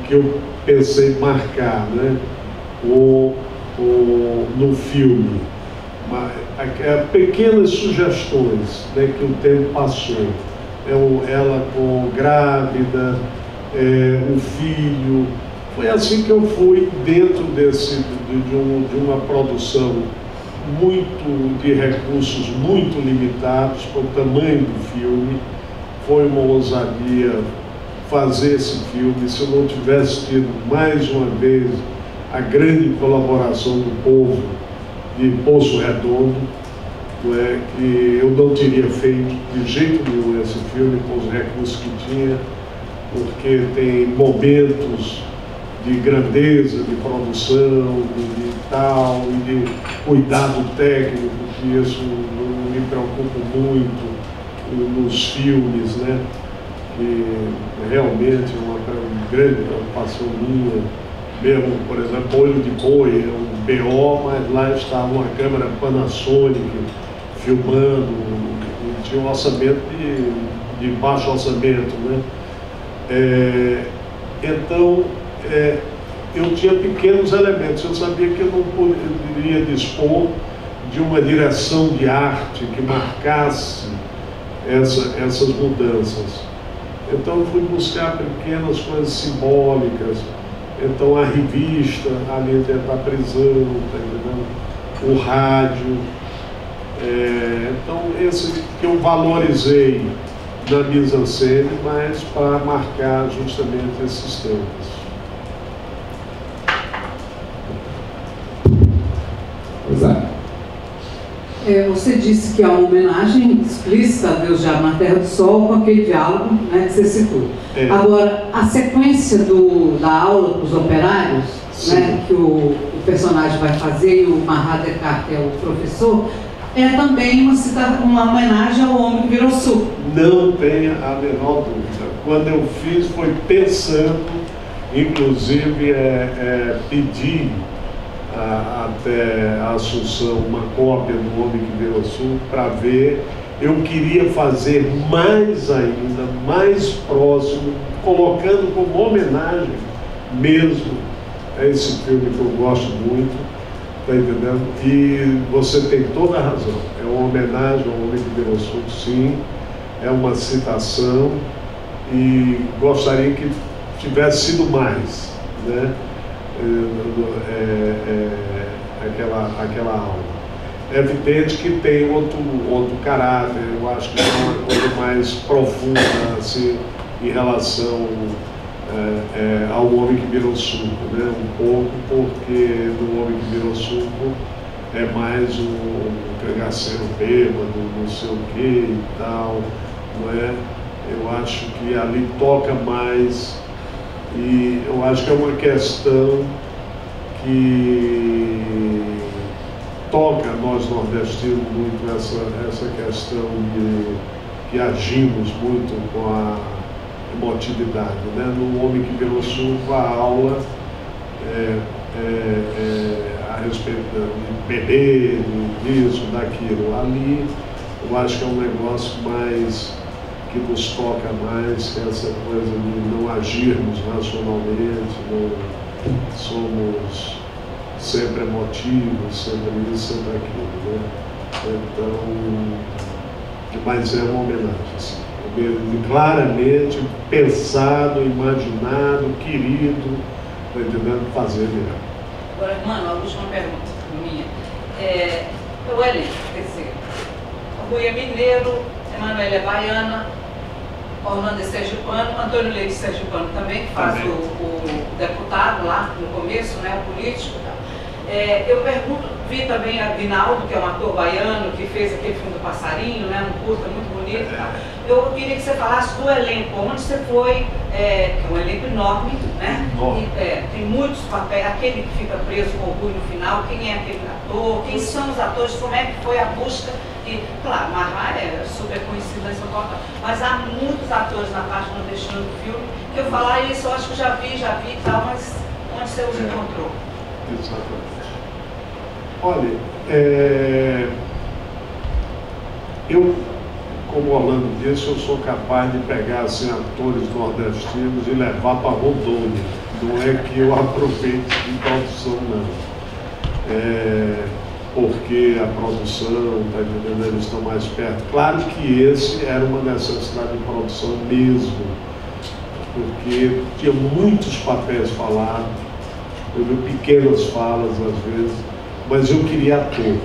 Speaker 1: que eu pensei marcar, né? No filme. Pequenas sugestões, né, que o tempo passou. Ela grávida, o filho. Foi assim que eu fui dentro de uma produção de recursos muito limitados, para o tamanho do filme. Foi uma ousadia fazer esse filme. Se eu não tivesse tido mais uma vez a grande colaboração do povo de Poço Redondo, que eu não teria feito de jeito nenhum esse filme com os recursos que tinha, porque tem momentos de grandeza, de produção, de tal, e de cuidado técnico, que isso não me preocupa muito nos filmes, né? Que realmente é uma grande preocupação minha, mesmo, por exemplo, Olho de Boi, é um BO, mas lá estava uma câmera Panasonic filmando, e tinha um orçamento de baixo orçamento, né? Então, eu tinha pequenos elementos, eu sabia que eu não poderia dispor de uma direção de arte que marcasse essas mudanças. Então eu fui buscar pequenas coisas simbólicas. Então a revista ali dentro da prisão, tá entendendo? O rádio. Então esse que eu valorizei na mise-en-scène, mas para marcar justamente esses temas.
Speaker 11: Você disse que é uma homenagem explícita a Deus já na Terra do Sol, com aquele diálogo, né, que você citou. Agora, a sequência da aula para os operários, né, que o personagem vai fazer, e o Marat Descartes, que é o professor, é também uma homenagem ao homem que virou sul.
Speaker 1: Não tenha a menor dúvida. Quando eu fiz, foi pensando, inclusive pedir até a Assunção uma cópia do Homem que Virou Sul para ver. Eu queria fazer mais ainda, mais próximo, colocando como homenagem mesmo a esse filme que eu gosto muito, tá entendendo? E você tem toda a razão, é uma homenagem ao Homem que Virou Sul, sim, é uma citação, e gostaria que tivesse sido mais, né? Aquela aula. É evidente que tem outro caráter, eu acho que é uma coisa mais profunda assim, em relação ao Homem que Virou Suco, né? Um pouco, porque no Homem que Virou Suco é mais um cangaceiro bêbado, não sei o que e tal, não é? Eu acho que ali toca mais. E eu acho que é uma questão que toca nós nordestinos muito, essa questão de que agimos muito com a emotividade, né? No Homem que Virou Suco, a aula a respeito de beber, disso, daquilo. Ali eu acho que é um negócio mais que nos toca mais, que é essa coisa de não agirmos racionalmente, não somos sempre emotivos, sempre isso, sempre aquilo, né? Então, mas é uma homenagem, assim, claramente pensado, imaginado, querido, tá entendendo? Fazer melhor.
Speaker 11: Agora, mano, a última pergunta minha. O elenco, quer dizer, o Rui é mineiro, Emanuele é baiana, Orlando é sergipano, Antônio Leite sergipano também, que faz o deputado lá no começo, né, o político. Eu vi também a Vinaldo, que é um ator baiano, que fez aquele filme do Passarinho, né, um curta muito bonito. Eu queria que você falasse do elenco, onde você foi, que é um elenco enorme, né? Tem muitos papéis, aquele que fica preso com o Rui no final, quem é aquele ator, quem são os atores, como é que foi a busca. E, claro, Marat é super conhecido em São Paulo, mas há muitos atores na parte nordestina do filme que eu falar isso, eu acho que já vi e tal, mas onde você os encontrou?
Speaker 1: Exatamente. Olha, eu, como o Orlando disse, eu sou capaz de pegar assim, atores nordestinos e levar para Rondônia. Não é que eu aproveite de produção, não. Porque a produção, tá entendendo, eles estão mais perto. Claro que esse era uma necessidade de produção mesmo, porque tinha muitos papéis falados, eu vi pequenas falas às vezes, mas eu queria ator,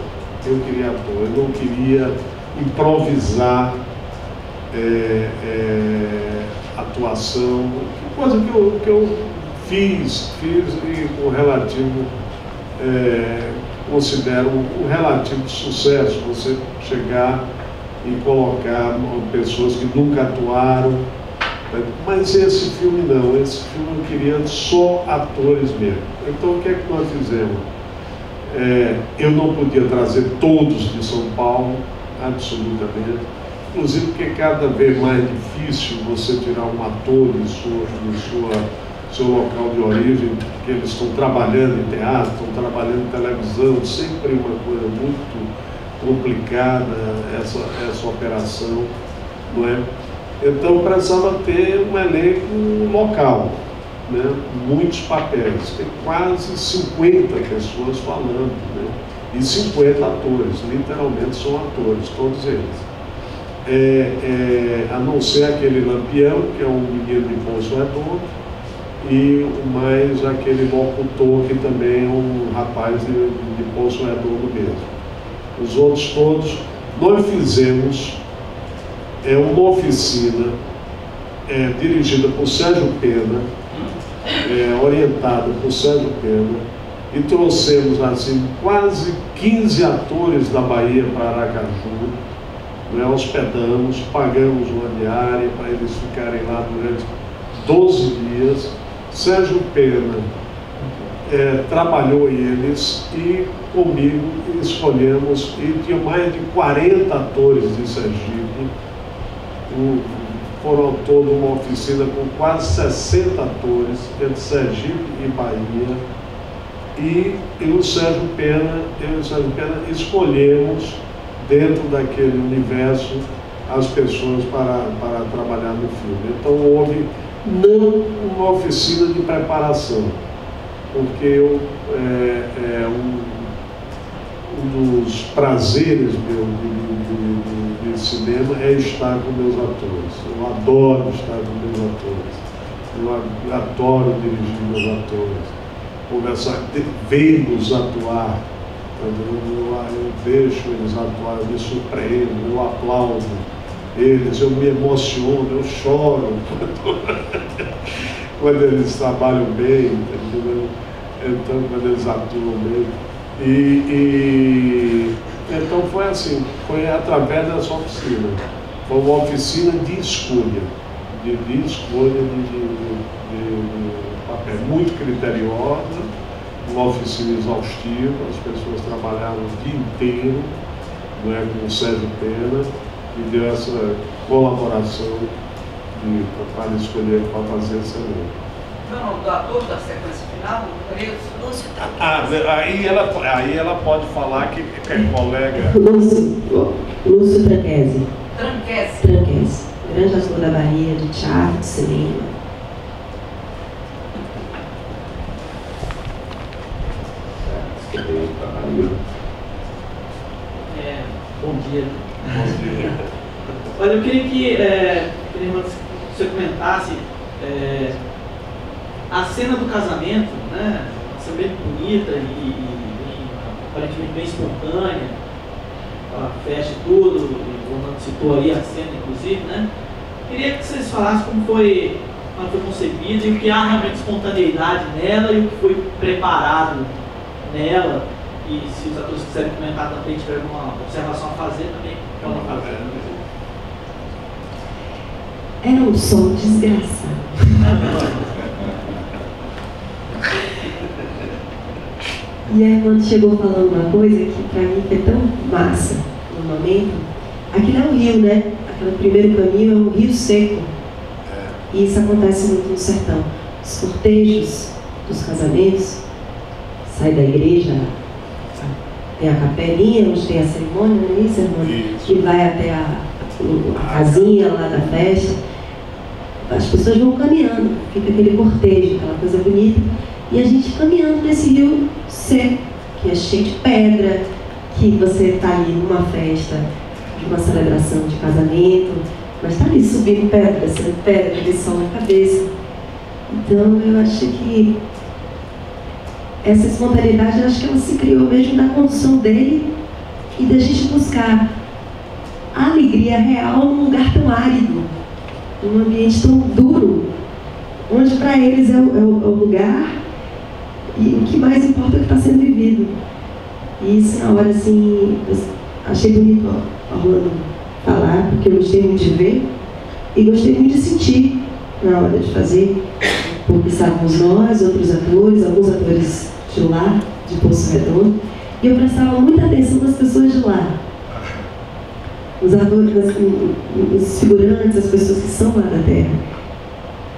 Speaker 1: eu não queria improvisar atuação, coisa que eu fiz e com relativo, considero um relativo sucesso, você chegar e colocar pessoas que nunca atuaram, mas esse filme não, esse filme eu queria só atores mesmo. Então o que é que nós fizemos? Eu não podia trazer todos de São Paulo, absolutamente, inclusive porque é cada vez mais difícil você tirar um ator do seu local de origem, porque eles estão trabalhando em teatro, estão trabalhando em televisão, sempre uma coisa muito complicada essa operação, não é? Então precisava ter um elenco local, né? Muitos papéis, tem quase 50 pessoas falando, né? E 50 atores, literalmente são atores, todos eles. a não ser aquele Lampião, que é um menino de Poço Redondo, e mais aquele locutor, que também é um rapaz de Poço Redondo mesmo. Os outros todos, nós fizemos uma oficina dirigida por Sérgio Pena, orientada por Sérgio Pena, e trouxemos assim quase 15 atores da Bahia para Aracaju, hospedamos, pagamos uma diária para eles ficarem lá durante 12 dias. Sérgio Pena trabalhou eles e comigo escolhemos, e tinha mais de 40 atores de Sergipe. Foram toda uma oficina com quase 60 atores entre Sergipe e Bahia, e eu e o Sérgio Pena escolhemos dentro daquele universo as pessoas para trabalhar no filme. Então houve não uma oficina de preparação, porque um dos prazeres meu de cinema é estar com meus atores. Eu adoro estar com meus atores, eu adoro dirigir meus atores, conversar, vê-los atuar. Eu deixo eles atuar, eu me surpreendo, eu aplaudo eles, eu me emociono, eu choro quando eles trabalham bem, entendeu? Então, quando eles atuam bem. Então foi assim, foi através dessa oficina. Foi uma oficina de escolha, de papel, muito criteriosa, uma oficina exaustiva, as pessoas trabalharam o dia inteiro, com o Sérgio Pena, e deu essa colaboração para escolher, para fazer esse elenco.
Speaker 11: Não, o nome do ator da sequência final, Lúcio.
Speaker 1: Aí ela pode falar que é colega.
Speaker 7: Lúcio Tranquese.
Speaker 11: Tranquese.
Speaker 7: Grande ator da Bahia, de teatro, de cinema.
Speaker 12: Bom dia. Olha, eu queria que você comentasse a cena do casamento, né? Uma cena bem bonita e aparentemente bem espontânea, aquela festa e tudo, o Ronaldo citou aí a cena, inclusive, né? Queria que vocês falassem como foi concebida e o que há realmente de espontaneidade nela e o que foi preparado nela. E se os atores quiserem comentar também, tiver alguma observação a fazer, também podem fazer.
Speaker 7: Era um som desgraçado. E aí, quando chegou falando uma coisa que pra mim foi tão massa no momento, aquilo é um rio, né? Aquele primeiro caminho é um rio seco. E isso acontece muito no sertão. Os cortejos dos casamentos, sai da igreja, tem a capelinha, onde tem a cerimônia, não é isso, irmão? Que vai até a casinha lá da festa. As pessoas vão caminhando, fica aquele cortejo, aquela coisa bonita. E a gente caminhando nesse rio seco, que é cheio de pedra, que você está ali numa festa, de uma celebração de casamento, mas está ali subindo pedra, descendo pedra, aquele sol na cabeça. Então eu acho que essa espontaneidade, eu acho que ela se criou mesmo na condução dele e da gente buscar a alegria real num lugar tão árido, num ambiente tão duro, onde para eles é o lugar e o que mais importa é o que está sendo vivido. E isso na hora, assim, eu achei bonito a Rolando falar, porque eu gostei muito de ver e gostei muito de sentir na hora de fazer, porque estávamos nós, outros atores, alguns atores de lá, de Poço Redondo, e eu prestava muita atenção nas pessoas de lá. Os atores, os figurantes, as pessoas que são lá da terra,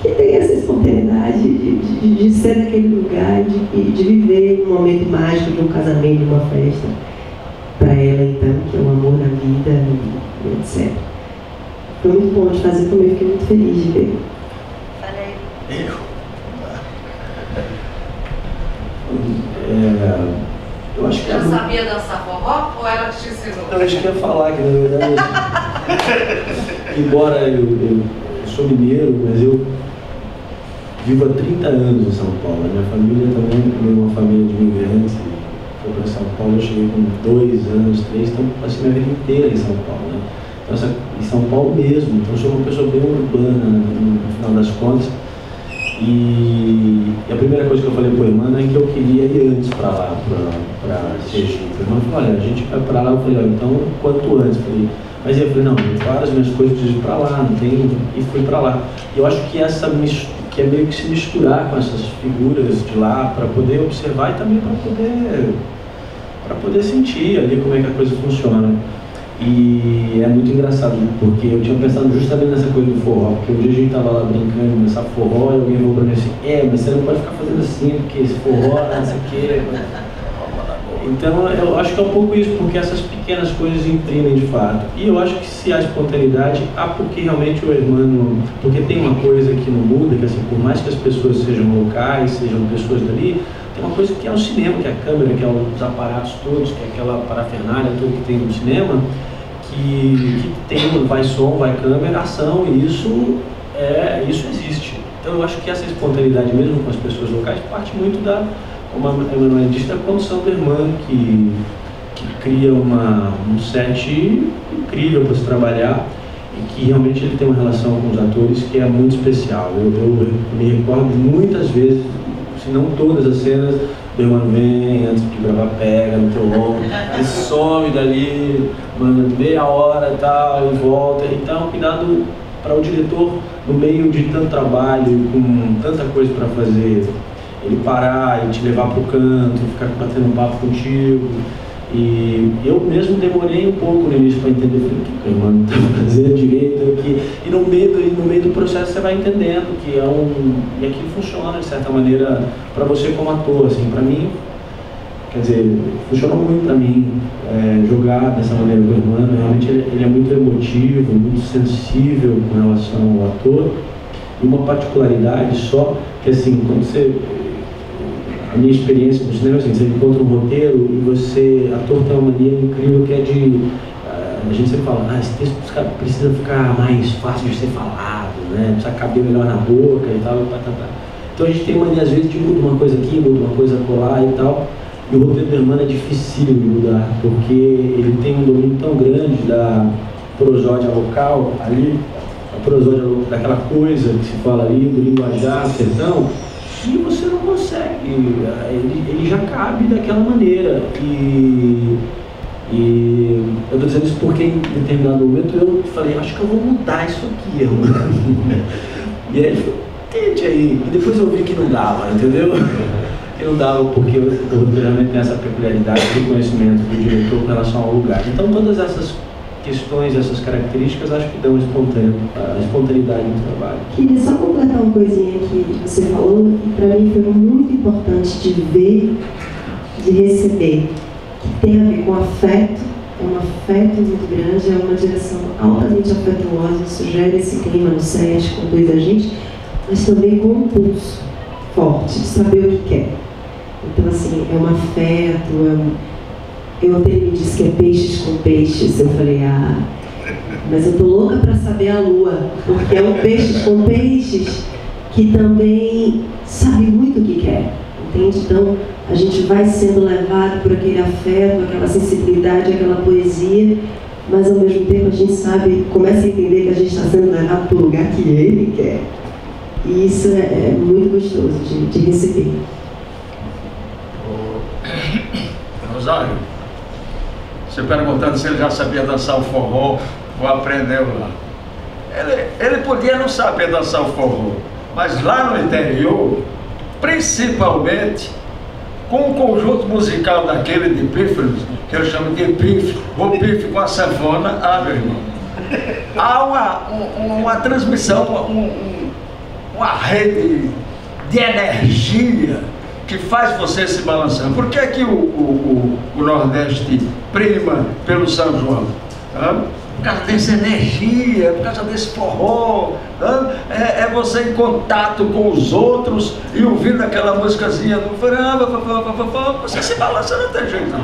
Speaker 7: que tem essa espontaneidade de ser naquele lugar, de viver um momento mágico de um casamento, de uma festa, para ela então, que é o amor na vida, e etc. Foi muito bom de fazer também, fiquei muito feliz de ver.
Speaker 11: Eu acho que já sabia dançar forró ou ela te ensinou?
Speaker 13: Eu acho que ia falar que na verdade
Speaker 10: Embora eu sou mineiro, mas eu vivo há 30 anos em São Paulo. A minha família também é uma família de imigrantes. Foi para São Paulo, eu cheguei com 2 anos, 3, então passei minha vida inteira em São Paulo, né? Então, em São Paulo mesmo, então eu sou uma pessoa bem urbana, no final das contas. E a primeira coisa que eu falei para o irmão é que eu queria ir antes para lá, para Sergipe. O irmão falou, olha, a gente vai para lá. Eu falei, olha, então quanto antes? Mas eu falei, não, para as minhas coisas, preciso ir para lá, não tem... E fui para lá. E eu acho que que é meio que se misturar com essas figuras de lá, para poder observar e também para poder sentir ali como é que a coisa funciona. E é muito engraçado, porque eu tinha pensado justamente nessa coisa do forró, porque um dia a gente estava lá brincando nessa forró e alguém falou para mim assim, mas você não pode ficar fazendo assim, porque esse forró, não sei o quê. Então eu acho que é um pouco isso, porque essas pequenas coisas imprimem de fato. E eu acho que se há espontaneidade, há porque realmente o irmão, porque tem uma coisa que não muda, que assim, por mais que as pessoas sejam locais, sejam pessoas dali, tem uma coisa que é o cinema, que é a câmera, que é os aparatos todos, que é aquela parafernália toda que tem no cinema, que tem, vai som, vai câmera, ação, e isso existe. Então eu acho que essa espontaneidade mesmo com as pessoas locais parte muito como a Emanuele disse, da condição do irmão, que cria um set incrível para se trabalhar e que realmente ele tem uma relação com os atores que é muito especial. Eu me recordo muitas vezes, se não todas as cenas, o irmão vem, antes de gravar, pega no teu ombro, e some dali, meia hora e tal, e volta. Então, cuidado para o diretor, no meio de tanto trabalho, com tanta coisa para fazer, ele parar e te levar para o canto, ficar batendo um papo contigo. E eu mesmo demorei um pouco no início para entender o que o irmão está fazendo direito aqui. E no meio do processo você vai entendendo que e aquilo funciona de certa maneira para você como ator. Assim, para mim, quer dizer, funcionou muito para mim jogar dessa maneira com o irmão. Realmente ele é muito emotivo, muito sensível com relação ao ator. E uma particularidade só, que assim, quando a minha experiência no cinema, assim, você encontra um roteiro e ator tem uma mania incrível que é a gente sempre fala, esse texto precisa ficar mais fácil de ser falado, né? Precisa caber melhor na boca e tal, Então a gente tem mania às vezes de mudar uma coisa aqui, muda uma coisa colar e tal, e o roteiro do irmão é difícil de mudar, porque ele tem um domínio tão grande da prosódia local ali, a prosódia daquela coisa que se fala ali, do linguajar, do sertão, e você não consegue, ele já cabe daquela maneira. E eu estou dizendo isso porque em determinado momento eu falei, acho que eu vou mudar isso aqui, irmão. E aí ele falou, tente aí. E depois eu vi que não dava, entendeu? Que não dava porque o roteiro tem essa peculiaridade do conhecimento do diretor com relação ao lugar. Então todas essas questões, essas características, acho que dão a espontaneidade no trabalho.
Speaker 7: Queria só completar uma coisinha que você falou, e para mim foi muito importante de ver, de receber, que tem a ver com afeto, é um afeto muito grande, é uma direção altamente afetuosa, isso gera esse clima no set, conduz a gente, mas também com um pulso forte, de saber o que quer. Então, assim, é um afeto, Eu até me disse que é peixes com peixes. Eu falei, mas eu tô louca para saber a lua, porque é um peixes com peixes que também sabe muito o que quer, entende? Então a gente vai sendo levado por aquele afeto, aquela sensibilidade, aquela poesia, mas ao mesmo tempo a gente começa a entender que a gente está sendo levado para o lugar que ele quer. E isso é muito gostoso de receber.
Speaker 5: Rosário, você perguntando se ele já sabia dançar o forró ou aprendeu lá. Ele podia não saber dançar o forró, mas lá no interior, principalmente com um conjunto musical daquele de pífaros, que eu chamo de pife, o pife com a sanfona, meu irmão. Há uma transmissão, uma rede de energia que faz você se balançar. Por que é que o Nordeste prima pelo São João? Por causa dessa energia, por causa desse forró, é você em contato com os outros e ouvindo aquela musicazinha do você se balança, não tem jeito não.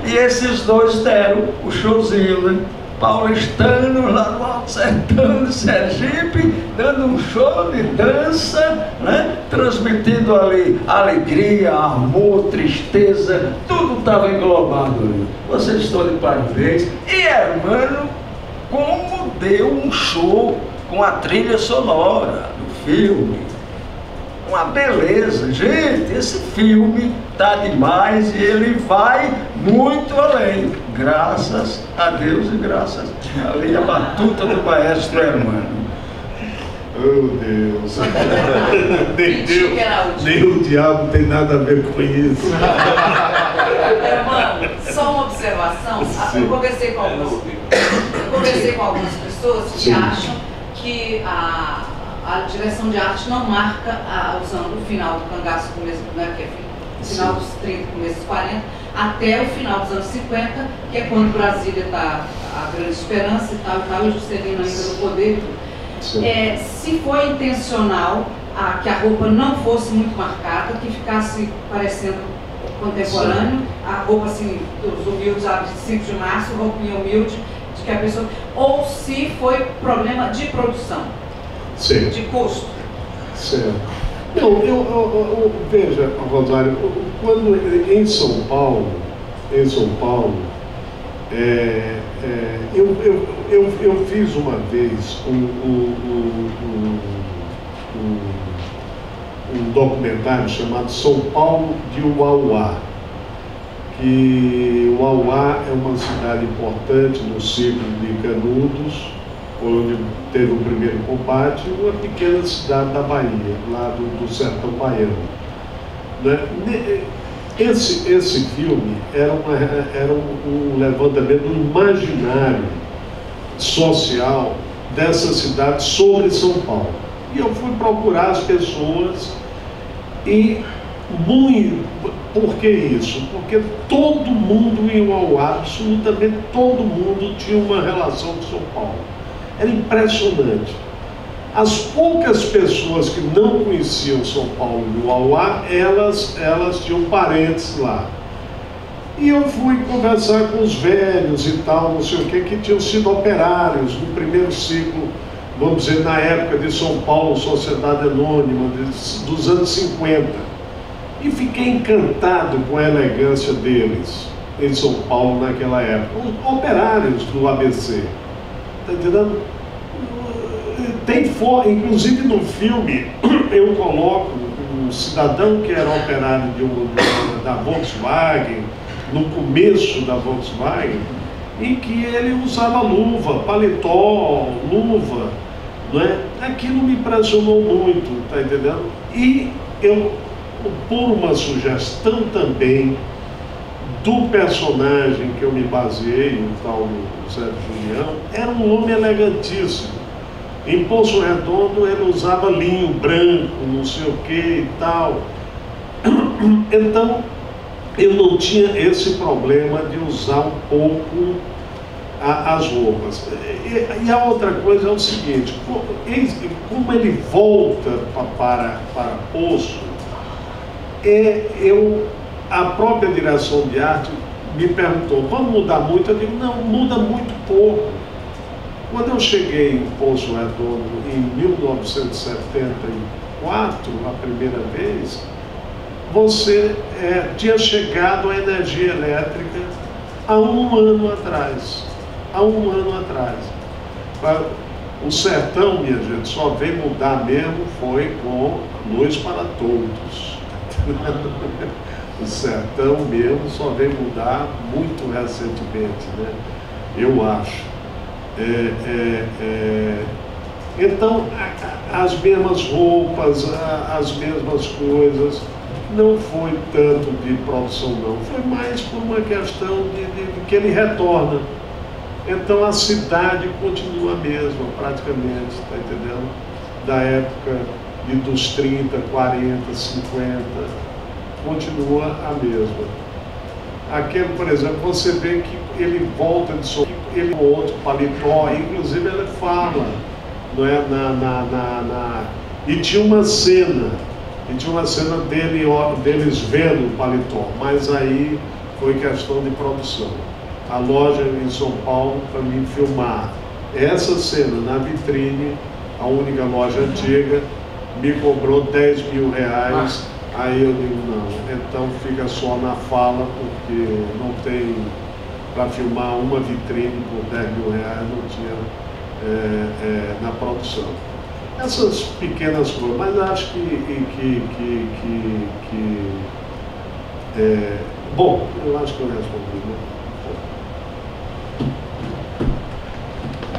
Speaker 5: E esses dois deram o showzinho, né? paulistanos lá no Alto Sertão de Sergipe, dando um show de dança, né? Transmitindo ali alegria, amor, tristeza, tudo estava englobado ali. Vocês estão de parabéns. E Hermano, como deu um show com a trilha sonora do filme. Uma beleza, gente, esse filme tá demais e ele vai muito além, graças a Deus e graças ali a batuta do maestro Hermano.
Speaker 1: Oh Deus, nem o diabo tem nada a ver com isso.
Speaker 11: Hermano, só uma observação, eu conversei com algumas pessoas que acham que a direção de arte não marca, usando o final do cangaço, começo, né, que é final dos 30, começo dos 40, até o final dos anos 50, que é quando Brasília está a grande esperança e tal, e o Juscelino ainda no poder. Se foi intencional que a roupa não fosse muito marcada, que ficasse parecendo contemporâneo, a roupa assim, dos humildes, de 5 de março, roupinha humilde, de que a pessoa, ou se foi problema de produção.
Speaker 1: Sim.
Speaker 11: De custo.
Speaker 1: Certo. Não, veja, Rosário, quando em São Paulo, eu fiz uma vez um documentário chamado São Paulo de Uauá, que Uauá é uma cidade importante no ciclo de Canudos, onde teve o primeiro combate, uma pequena cidade da Bahia, lá do sertão baiano. Né? Esse filme era um levantamento do imaginário social dessa cidade sobre São Paulo. E eu fui procurar as pessoas e por que isso? Porque todo mundo em Uauá, absolutamente todo mundo tinha uma relação com São Paulo. Era impressionante. As poucas pessoas que não conheciam São Paulo e Uauá, elas tinham parentes lá. E eu fui conversar com os velhos e tal, não sei o que tinham sido operários no primeiro ciclo, vamos dizer, na época de São Paulo, Sociedade Anônima, dos anos 50. E fiquei encantado com a elegância deles em São Paulo naquela época. Os operários do ABC. Está entendendo? Inclusive no filme, eu coloco um cidadão que era operário da Volkswagen, no começo da Volkswagen, em que ele usava luva, paletó, luva, não é? Aquilo me impressionou muito, está entendendo? E eu, por uma sugestão também do personagem que eu me baseei, o tal do Zé Julião, era um homem elegantíssimo. Em Poço Redondo ele usava linho branco, não sei o que e tal. Então eu não tinha esse problema de usar um pouco as roupas. E a outra coisa é o seguinte, como ele volta para Poço, a própria direção de arte me perguntou, vamos mudar muito? Eu digo, não, muda muito pouco. Quando eu cheguei em Poço Redondo em 1974, a primeira vez, você tinha chegado a energia elétrica há um ano atrás. Há um ano atrás. O sertão, minha gente, só veio mudar mesmo foi com Luz para Todos. O sertão mesmo só veio mudar muito recentemente, né? Eu acho. Então, as mesmas roupas, as mesmas coisas, não foi tanto de produção não, foi mais por uma questão de que ele retorna. Então a cidade continua a mesma, praticamente, está entendendo? Da época dos 30, 40, 50, continua a mesma. Aquele, por exemplo, você vê que ele volta de som, ele com outro paletó, inclusive ele fala, não é? E tinha uma cena deles vendo o paletó, mas aí foi questão de produção. a loja em São Paulo para me filmar essa cena na vitrine, a única loja antiga, me cobrou 10 mil reais. Aí eu digo, não, então fica só na fala, porque não tem, para filmar uma vitrine por 10 mil reais, não tinha na produção. Essas pequenas coisas, mas acho bom, eu acho que eu respondi, né?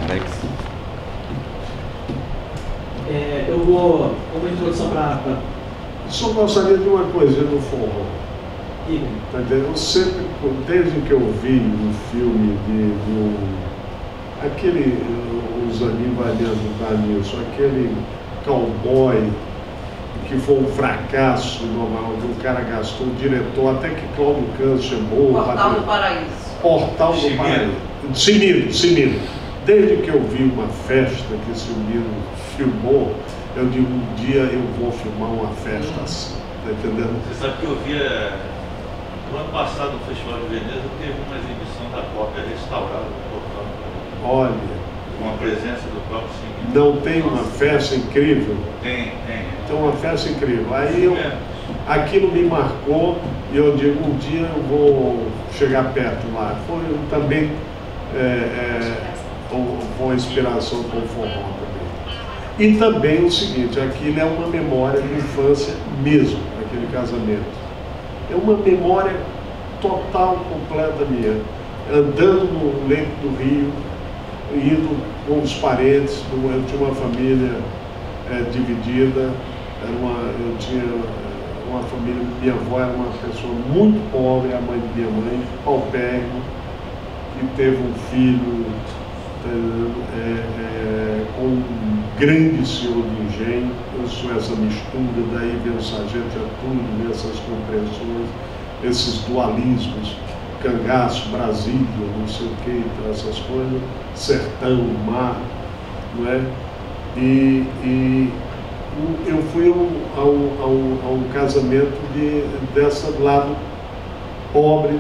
Speaker 9: Alex.
Speaker 12: Eu vou uma introdução para...
Speaker 1: Só gostaria de uma coisa no forró. Tá entendendo? Eu sempre, desde que eu vi um filme aquele, o Zanin vai me ajudar nisso, aquele cowboy que foi um fracasso normal, que o cara gastou, o diretor, até que Cláudio Cândido chamou.
Speaker 11: Portal do Paraíso.
Speaker 1: Portal do Paraíso. Cimino. Desde que eu vi uma festa que esse menino filmou, eu digo, um dia eu vou filmar uma festa assim, tá entendendo?
Speaker 13: Você sabe que eu via, no ano passado no Festival de Veneza, teve uma exibição da cópia restaurada do Portal do Paraíso.
Speaker 1: Olha.
Speaker 13: Com a presença do próprio Cimino.
Speaker 1: Não tem uma festa incrível?
Speaker 13: Tem.
Speaker 1: Tem uma festa incrível. Aí aquilo me marcou e eu digo, um dia eu vou chegar perto lá. Foi também uma inspiração com o forró também. E também o seguinte, aquilo é uma memória de infância mesmo, aquele casamento. É uma memória total, completa minha. Andando no leito do rio, indo com os parentes, eu tinha uma família dividida, eu tinha uma família, minha avó era uma pessoa muito pobre, a mãe de minha mãe, paupérrimo, que teve um filho com um grande senhor de engenho. Eu sou essa mistura, daí vem o Sargento Getúlio, vem essas compreensões, esses dualismos, cangaço, Brasília, não sei o que, essas coisas, sertão, mar, não é? E eu fui a um casamento desse lado pobre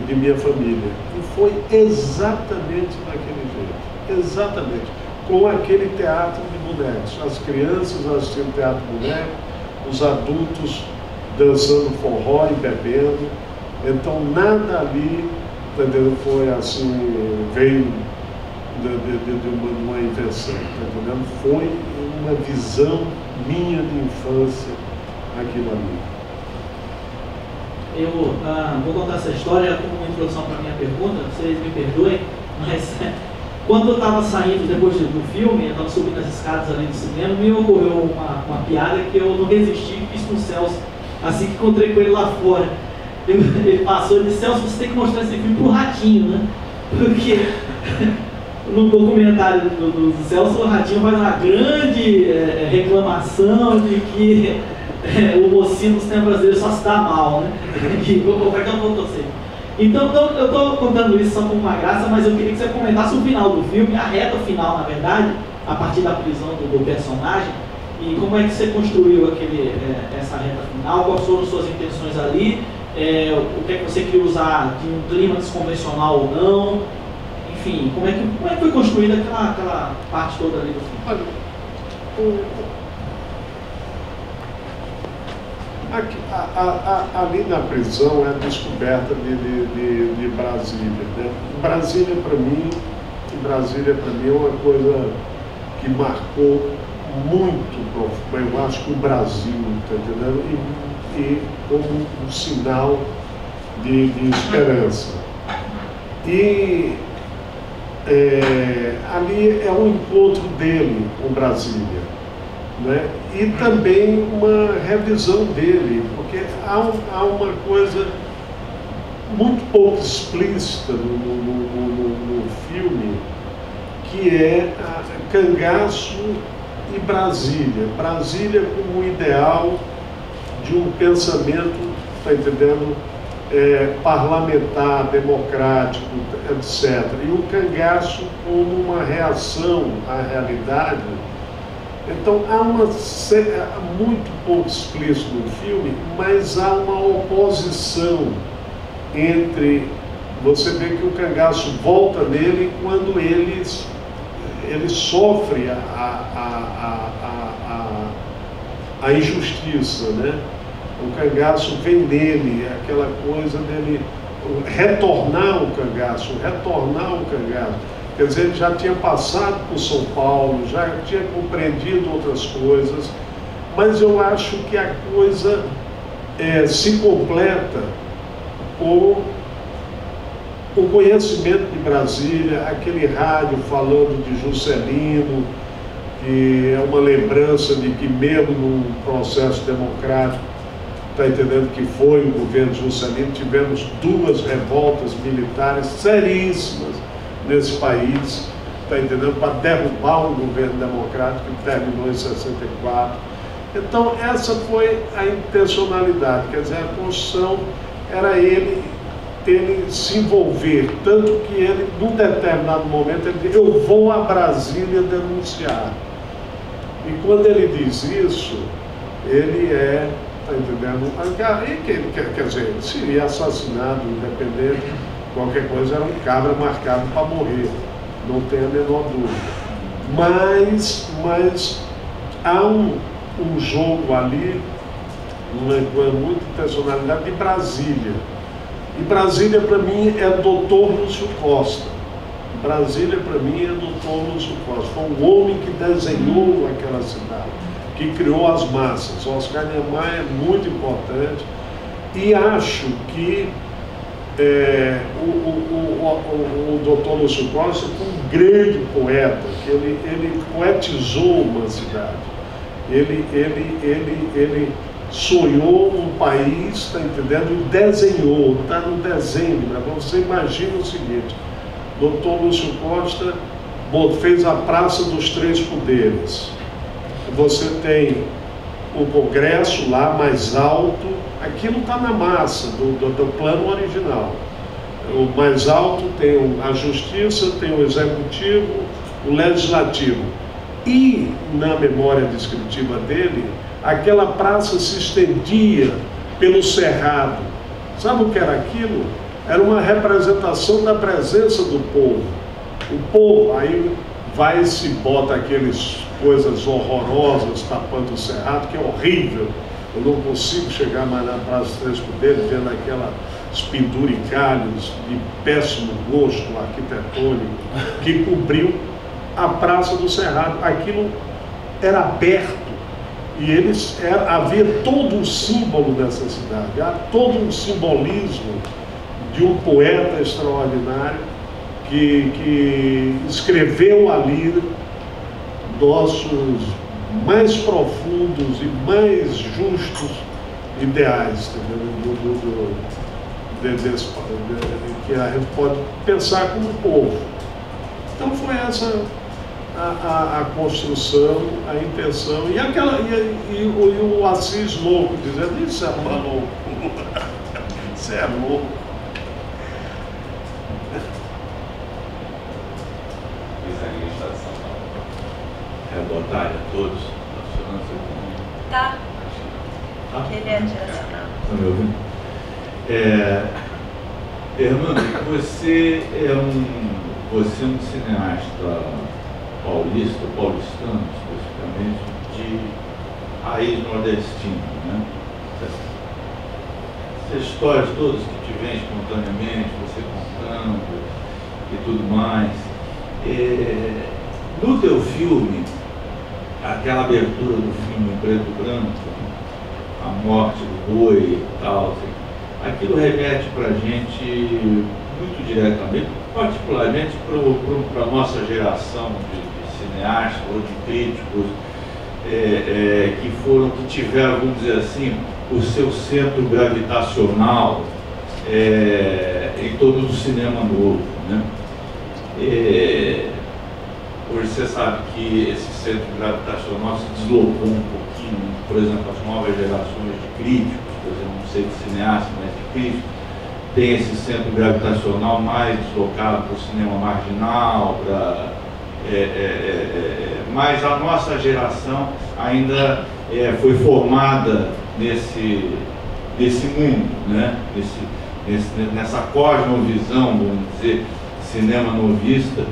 Speaker 1: de minha família. E foi exatamente daquele jeito, exatamente, com aquele teatro de bonecos. As crianças assistindo teatro de boneco, os adultos dançando forró e bebendo. Então nada ali, entendeu? Foi assim, veio de uma invenção, entendeu? Foi uma visão minha de infância aquilo ali.
Speaker 12: Eu vou contar essa história como uma introdução para a minha pergunta, vocês me perdoem, mas quando eu estava saindo depois do filme, eu estava subindo as escadas ali do cinema, me ocorreu uma piada que eu não resisti e fiz com o Celso, assim que encontrei com ele lá fora. Ele passou e disse, Celso, você tem que mostrar esse filme pro Ratinho, né? Porque no documentário do Celso, o Ratinho faz uma grande reclamação de que o mocinho no cinema brasileiro só se dá mal, né? Então eu estou contando isso só com uma graça, mas eu queria que você comentasse o final do filme, a reta final, na verdade, a partir da prisão do personagem, e como é que você construiu essa reta final, quais foram suas intenções ali, o que é que você queria usar de um clima desconvencional ou não, enfim, como é que foi construída aquela parte toda ali do filme?
Speaker 1: Ali na prisão é a descoberta de Brasília, né? Brasília para mim é uma coisa que marcou muito, eu acho que o Brasil, tá entendendo? E como um sinal de esperança. E ali é um encontro dele com Brasília, né? E também uma revisão dele, porque há uma coisa muito pouco explícita no filme, que é Cangaço e Brasília. Brasília como ideal de um pensamento, está entendendo, parlamentar, democrático, etc. E o Cangaço como uma reação à realidade. Então há muito pouco explícito no filme, mas há uma oposição entre você vê que o cangaço volta nele quando ele sofre a injustiça, né? O cangaço vem nele, aquela coisa dele retornar o cangaço. Quer dizer, ele já tinha passado por São Paulo, já tinha compreendido outras coisas, mas eu acho que a coisa se completa com o conhecimento de Brasília, aquele rádio falando de Juscelino, que é uma lembrança de que mesmo num processo democrático, está entendendo que foi o governo Juscelino, tivemos 2 revoltas militares seríssimas nesse país, está entendendo, para derrubar um governo democrático que terminou em 64. Então essa foi a intencionalidade, quer dizer, a construção era ele se envolver, tanto que ele, num determinado momento, ele diz: eu vou a Brasília denunciar. E quando ele diz isso, ele está entendendo? Quer dizer, ele seria assassinado, independente, qualquer coisa, era um cabra marcado para morrer, não tem a menor dúvida. Mas há um jogo ali, uma muita intencionalidade de Brasília. E Brasília, para mim, é Dr. Lúcio Costa. Brasília, para mim, é Dr. Lúcio Costa. Foi um homem que desenhou aquela cidade, que criou as massas. O Oscar Niemeyer é muito importante. E acho que o Dr. Lúcio Costa foi um grande poeta, que ele poetizou uma cidade. Ele sonhou um país, está entendendo? E desenhou, está no desenho. Né? Você imagina o seguinte: Dr. Lúcio Costa fez a Praça dos Três Poderes. Você tem o Congresso lá mais alto, aquilo está na massa do plano original. O mais alto tem a Justiça, tem o Executivo, o Legislativo. E, na memória descritiva dele, aquela praça se estendia pelo Cerrado. Sabe o que era aquilo? Era uma representação da presença do povo. O povo, aí vai e se bota aquelas coisas horrorosas tapando o Cerrado, que é horrível. Eu não consigo chegar mais na Praça dos Três Poderes vendo aquelas penduricalhos de péssimo gosto arquitetônico que cobriu a Praça do Cerrado. Aquilo era aberto e havia todo um símbolo dessa cidade, há todo um simbolismo de um poeta extraordinário que escreveu ali nossos mais profundos e mais justos ideais, que a gente pode pensar como povo. Então foi essa a construção, a intenção, e o Assis louco, dizendo: isso é maluco, isso é louco.
Speaker 10: Boa tarde a todos.
Speaker 3: Tá. Ele é direcional.
Speaker 10: Estão me ouvindo? Hernando, você é um cineasta paulistano, especificamente, de raiz nordestina, né? Essas histórias todas que te vêm espontaneamente, você contando e tudo mais. No teu filme, aquela abertura do filme em preto e branco, a morte do boi e tal, assim, aquilo remete para a gente muito diretamente, particularmente para a nossa geração de cineastas ou de críticos que tiveram, vamos dizer assim, o seu centro gravitacional em torno do cinema novo, né? Hoje você sabe que esse centro gravitacional se deslocou um pouquinho, por exemplo, as novas gerações de críticos, por exemplo, não sei de cineasta, mas de críticos, tem esse centro gravitacional mais deslocado para o cinema marginal, mas a nossa geração ainda foi formada nesse mundo, né?
Speaker 14: nessa cosmovisão, vamos dizer, cinema novista,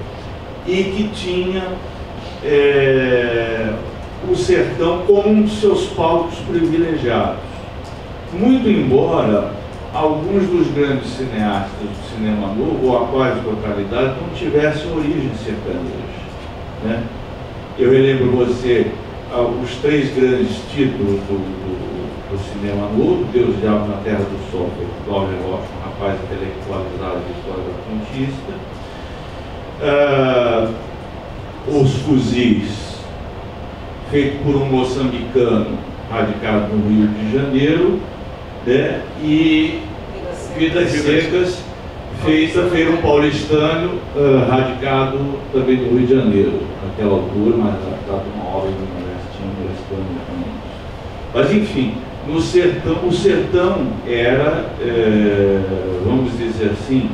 Speaker 14: e que tinha o sertão como um dos seus palcos privilegiados. Muito embora alguns dos grandes cineastas do cinema novo, ou a quase totalidade, não tivessem origem sertaneja, né? Eu relembro você os 3 grandes títulos do cinema novo: Deus, Diabo na Terra do Sol, feito Cláudio Rocha, um rapaz intelectualizado de história da Contista. Os Fuzis, feito por um moçambicano radicado no Rio de Janeiro, né? E Vidas Secas, feita por um paulistano radicado também no Rio de Janeiro, naquela altura, mas radicado numa obra do Nordestino também. Mas enfim, no sertão, o sertão era, vamos dizer assim,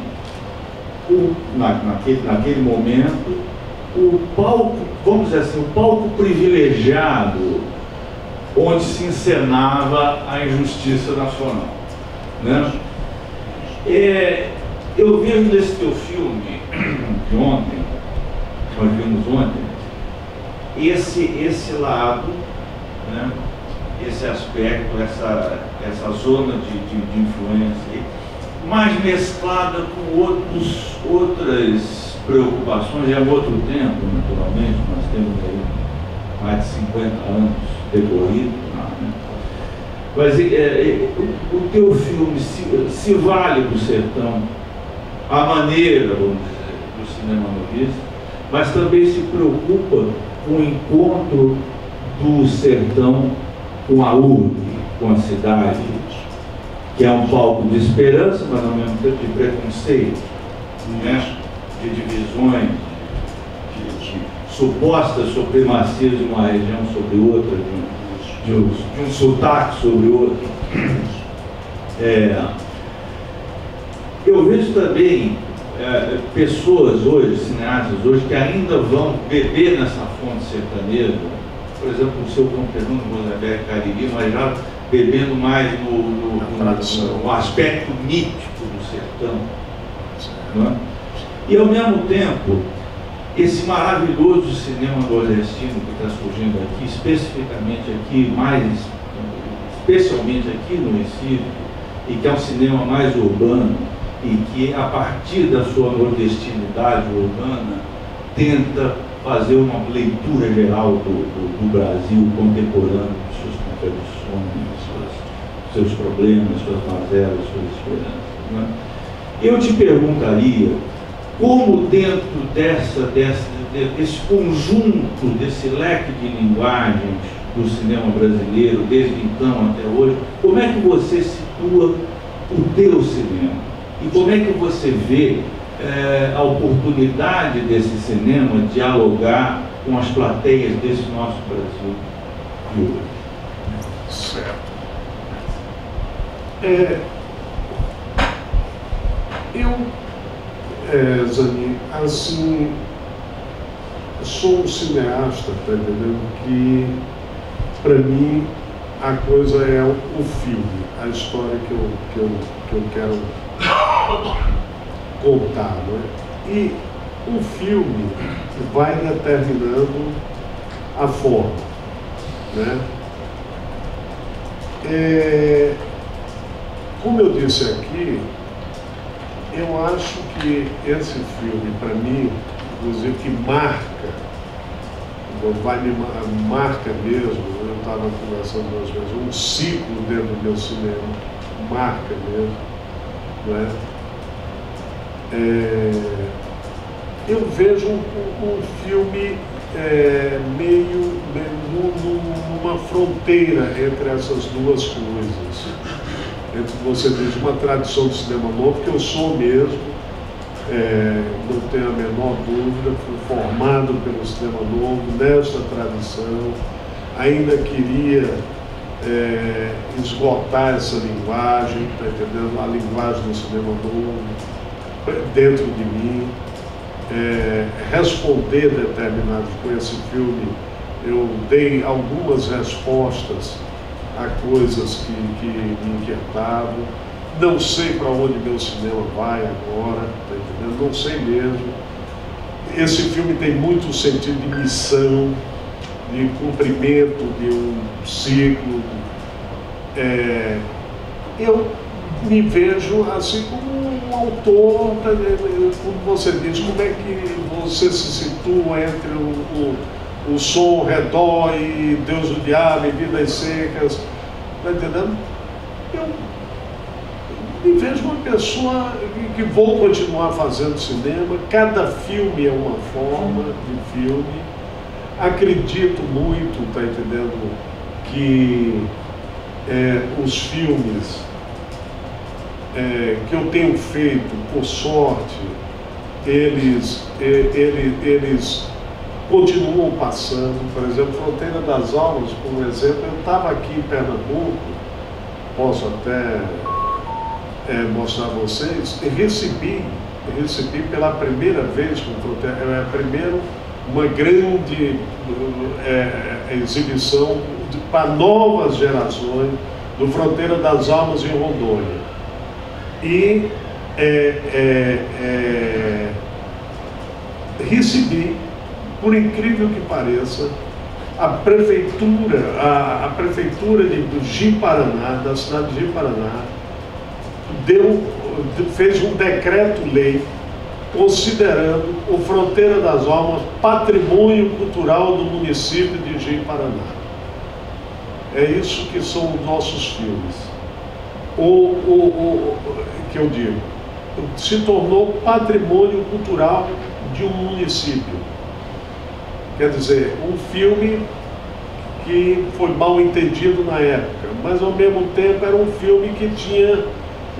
Speaker 14: naquele momento, o palco, vamos dizer assim, o palco privilegiado onde se encenava a injustiça nacional, né? Eu vejo nesse teu filme de ontem, nós vimos ontem, esse lado, né? Esse aspecto, essa zona de influência, mais mesclada com outras preocupações. É outro tempo, naturalmente, nós temos aí mais de 50 anos decorridos, né? Mas o teu filme se vale do sertão, a maneira, vamos dizer, do cinema novista, mas também se preocupa com o encontro do sertão com a urbe, com a cidade, que é um palco de esperança, mas ao mesmo tempo de preconceito, né? De divisões, de supostas supremacias de uma região sobre outra, de um sotaque sobre outro. Eu vejo também pessoas hoje, cineastas hoje, que ainda vão beber nessa fonte sertaneja, por exemplo, o seu conterrâneo Rosenberg Cariri, mas já bebendo mais no aspecto mítico do sertão, não é? E ao mesmo tempo, esse maravilhoso cinema nordestino que está surgindo aqui, especialmente aqui no Recife, e que é um cinema mais urbano, e que a partir da sua nordestinidade urbana tenta fazer uma leitura geral do Brasil contemporâneo, de suas contradições, seus problemas, suas mazelas, suas esperanças, né? Eu te perguntaria como dentro desse conjunto, desse leque de linguagens do cinema brasileiro, desde então até hoje, como é que você situa o teu cinema? E como é que você vê a oportunidade desse cinema dialogar com as plateias desse nosso Brasil de hoje?
Speaker 1: Certo. Zanin, assim, sou um cineasta, tá entendendo? Que, para mim, a coisa é o filme, a história que eu quero contar, não é? E o filme vai determinando a forma, né? Como eu disse aqui, eu acho que esse filme, para mim, inclusive, que marca mesmo, eu estava conversando umas vezes, um ciclo dentro do meu cinema, marca mesmo, não é? Eu vejo um filme meio numa fronteira entre essas duas coisas. Entre, você diz, uma tradição de cinema novo, que eu sou mesmo, não tenho a menor dúvida, fui formado pelo cinema novo, nessa tradição, ainda queria esgotar essa linguagem, tá entendendo? A linguagem do cinema novo dentro de mim, responder determinados. Com esse filme eu dei algumas respostas a coisas que me inquietavam, Não sei para onde meu cinema vai agora, tá entendendo? Não sei mesmo. Esse filme tem muito sentido de missão, de cumprimento de um ciclo. Eu me vejo assim como um autor, como você diz, como é que você se situa entre o som, o redor e Deus, o Diabo e Vidas Secas, tá entendendo? Eu me vejo uma pessoa que vou continuar fazendo cinema, cada filme é uma forma de filme, acredito muito, tá entendendo, que os filmes que eu tenho feito, por sorte, eles continuam passando. Por exemplo, Fronteira das Almas, por exemplo, eu estava aqui em Pernambuco, posso até mostrar a vocês, e recebi pela primeira vez com Fronteira, primeiro uma grande exibição para novas gerações do Fronteira das Almas em Rondônia. E recebi, por incrível que pareça, a prefeitura de Ji-Paraná, da cidade de Ji-Paraná, fez um decreto-lei considerando o Fronteira das Almas patrimônio cultural do município de Ji-Paraná. É isso que são os nossos filmes. Que eu digo, se tornou patrimônio cultural de um município. Quer dizer, um filme que foi mal entendido na época, mas ao mesmo tempo era um filme que tinha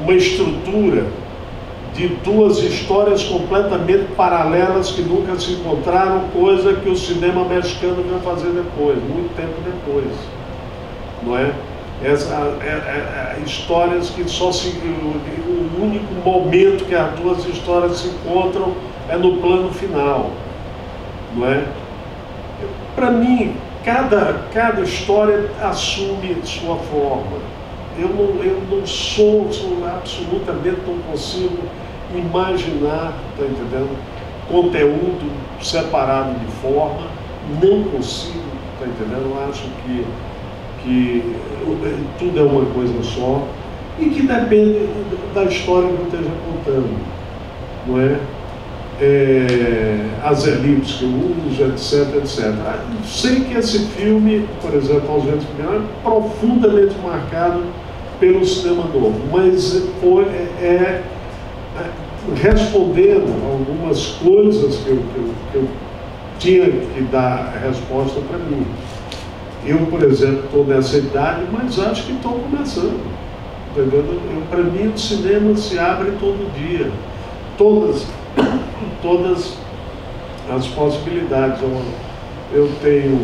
Speaker 1: uma estrutura de duas histórias completamente paralelas que nunca se encontraram, coisa que o cinema mexicano veio fazer depois, muito tempo depois, não é? Histórias que só se... O único momento que as duas histórias se encontram é no plano final, não é? Para mim, cada história assume sua forma. Eu não sou absolutamente, não consigo imaginar, tá entendendo? Conteúdo separado de forma, não consigo, tá entendendo? Eu acho que tudo é uma coisa só e que depende da história que eu esteja contando, não é? As elites que eu uso, etc, etc. Sei que esse filme, por exemplo, Aos Ventos que Virão, é profundamente marcado pelo cinema novo, mas respondendo algumas coisas que eu tinha que dar resposta para mim. Eu, por exemplo, estou nessa idade, mas acho que estou começando. Para mim, o cinema se abre todo dia. Todas as possibilidades. Eu tenho...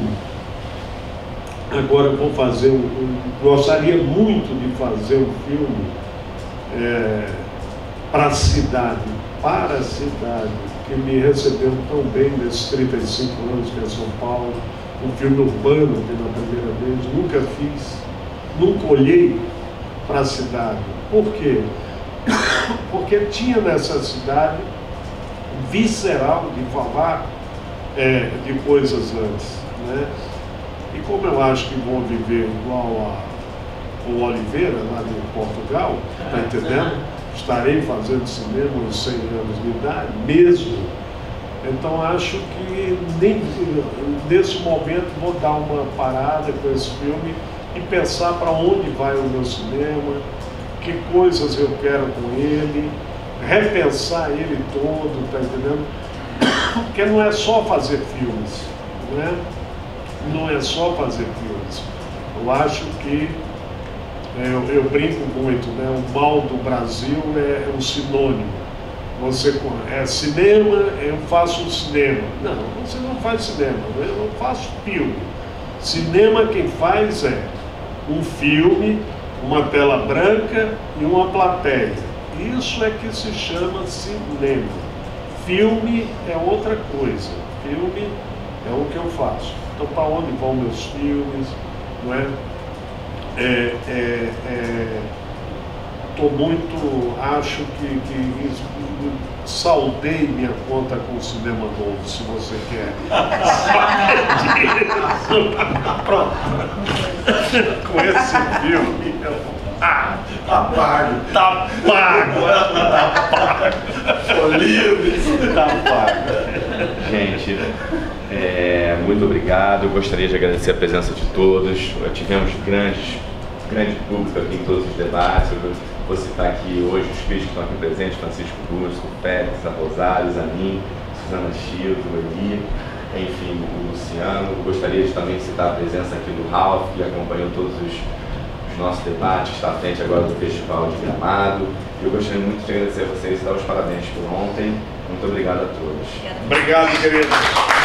Speaker 1: Agora vou fazer gostaria muito de fazer um filme para a cidade, que me recebeu tão bem nesses 35 anos que é São Paulo. Um filme urbano pela primeira vez, nunca fiz, nunca olhei para a cidade. Por quê? Porque tinha necessidade visceral de falar de coisas antes, né? E como eu acho que vou viver igual o Oliveira, lá de Portugal, tá entendendo? Estarei fazendo cinema aos 100 anos de idade, mesmo. Então acho que nem nesse momento vou dar uma parada com esse filme e pensar para onde vai o meu cinema, que coisas eu quero com ele, repensar ele todo, tá entendendo? Porque não é só fazer filmes, né? Não é só fazer filmes. Eu acho que eu brinco muito, né? O mal do Brasil é um sinônimo. Você cinema, eu faço cinema. Não, você não faz cinema, eu faço filme. Cinema quem faz é um filme, uma tela branca e uma plateia. Isso é que se chama cinema. Filme é outra coisa. Filme é o que eu faço. Então, para onde vão meus filmes, não é? acho que saldei minha conta com o cinema novo, se você quer. Pronto. Com esse filme, tá pago. Tá pago. Tô livre. Tá pago.
Speaker 9: Gente, muito obrigado. Gostaria de agradecer a presença de todos. Tivemos grande público aqui em todos os debates. Eu vou citar aqui hoje os filhos que estão aqui presentes: Francisco Busco, Félix, a Rosário, Zanin, Suzana Childo, Eli, enfim, o Luciano. Gostaria de também citar a presença aqui do Ralph, que acompanhou todos os nossos debates, está à frente agora do Festival de Gramado. Eu gostaria muito de agradecer a vocês e dar os parabéns por ontem. Muito obrigado a todos.
Speaker 1: Obrigado, queridos.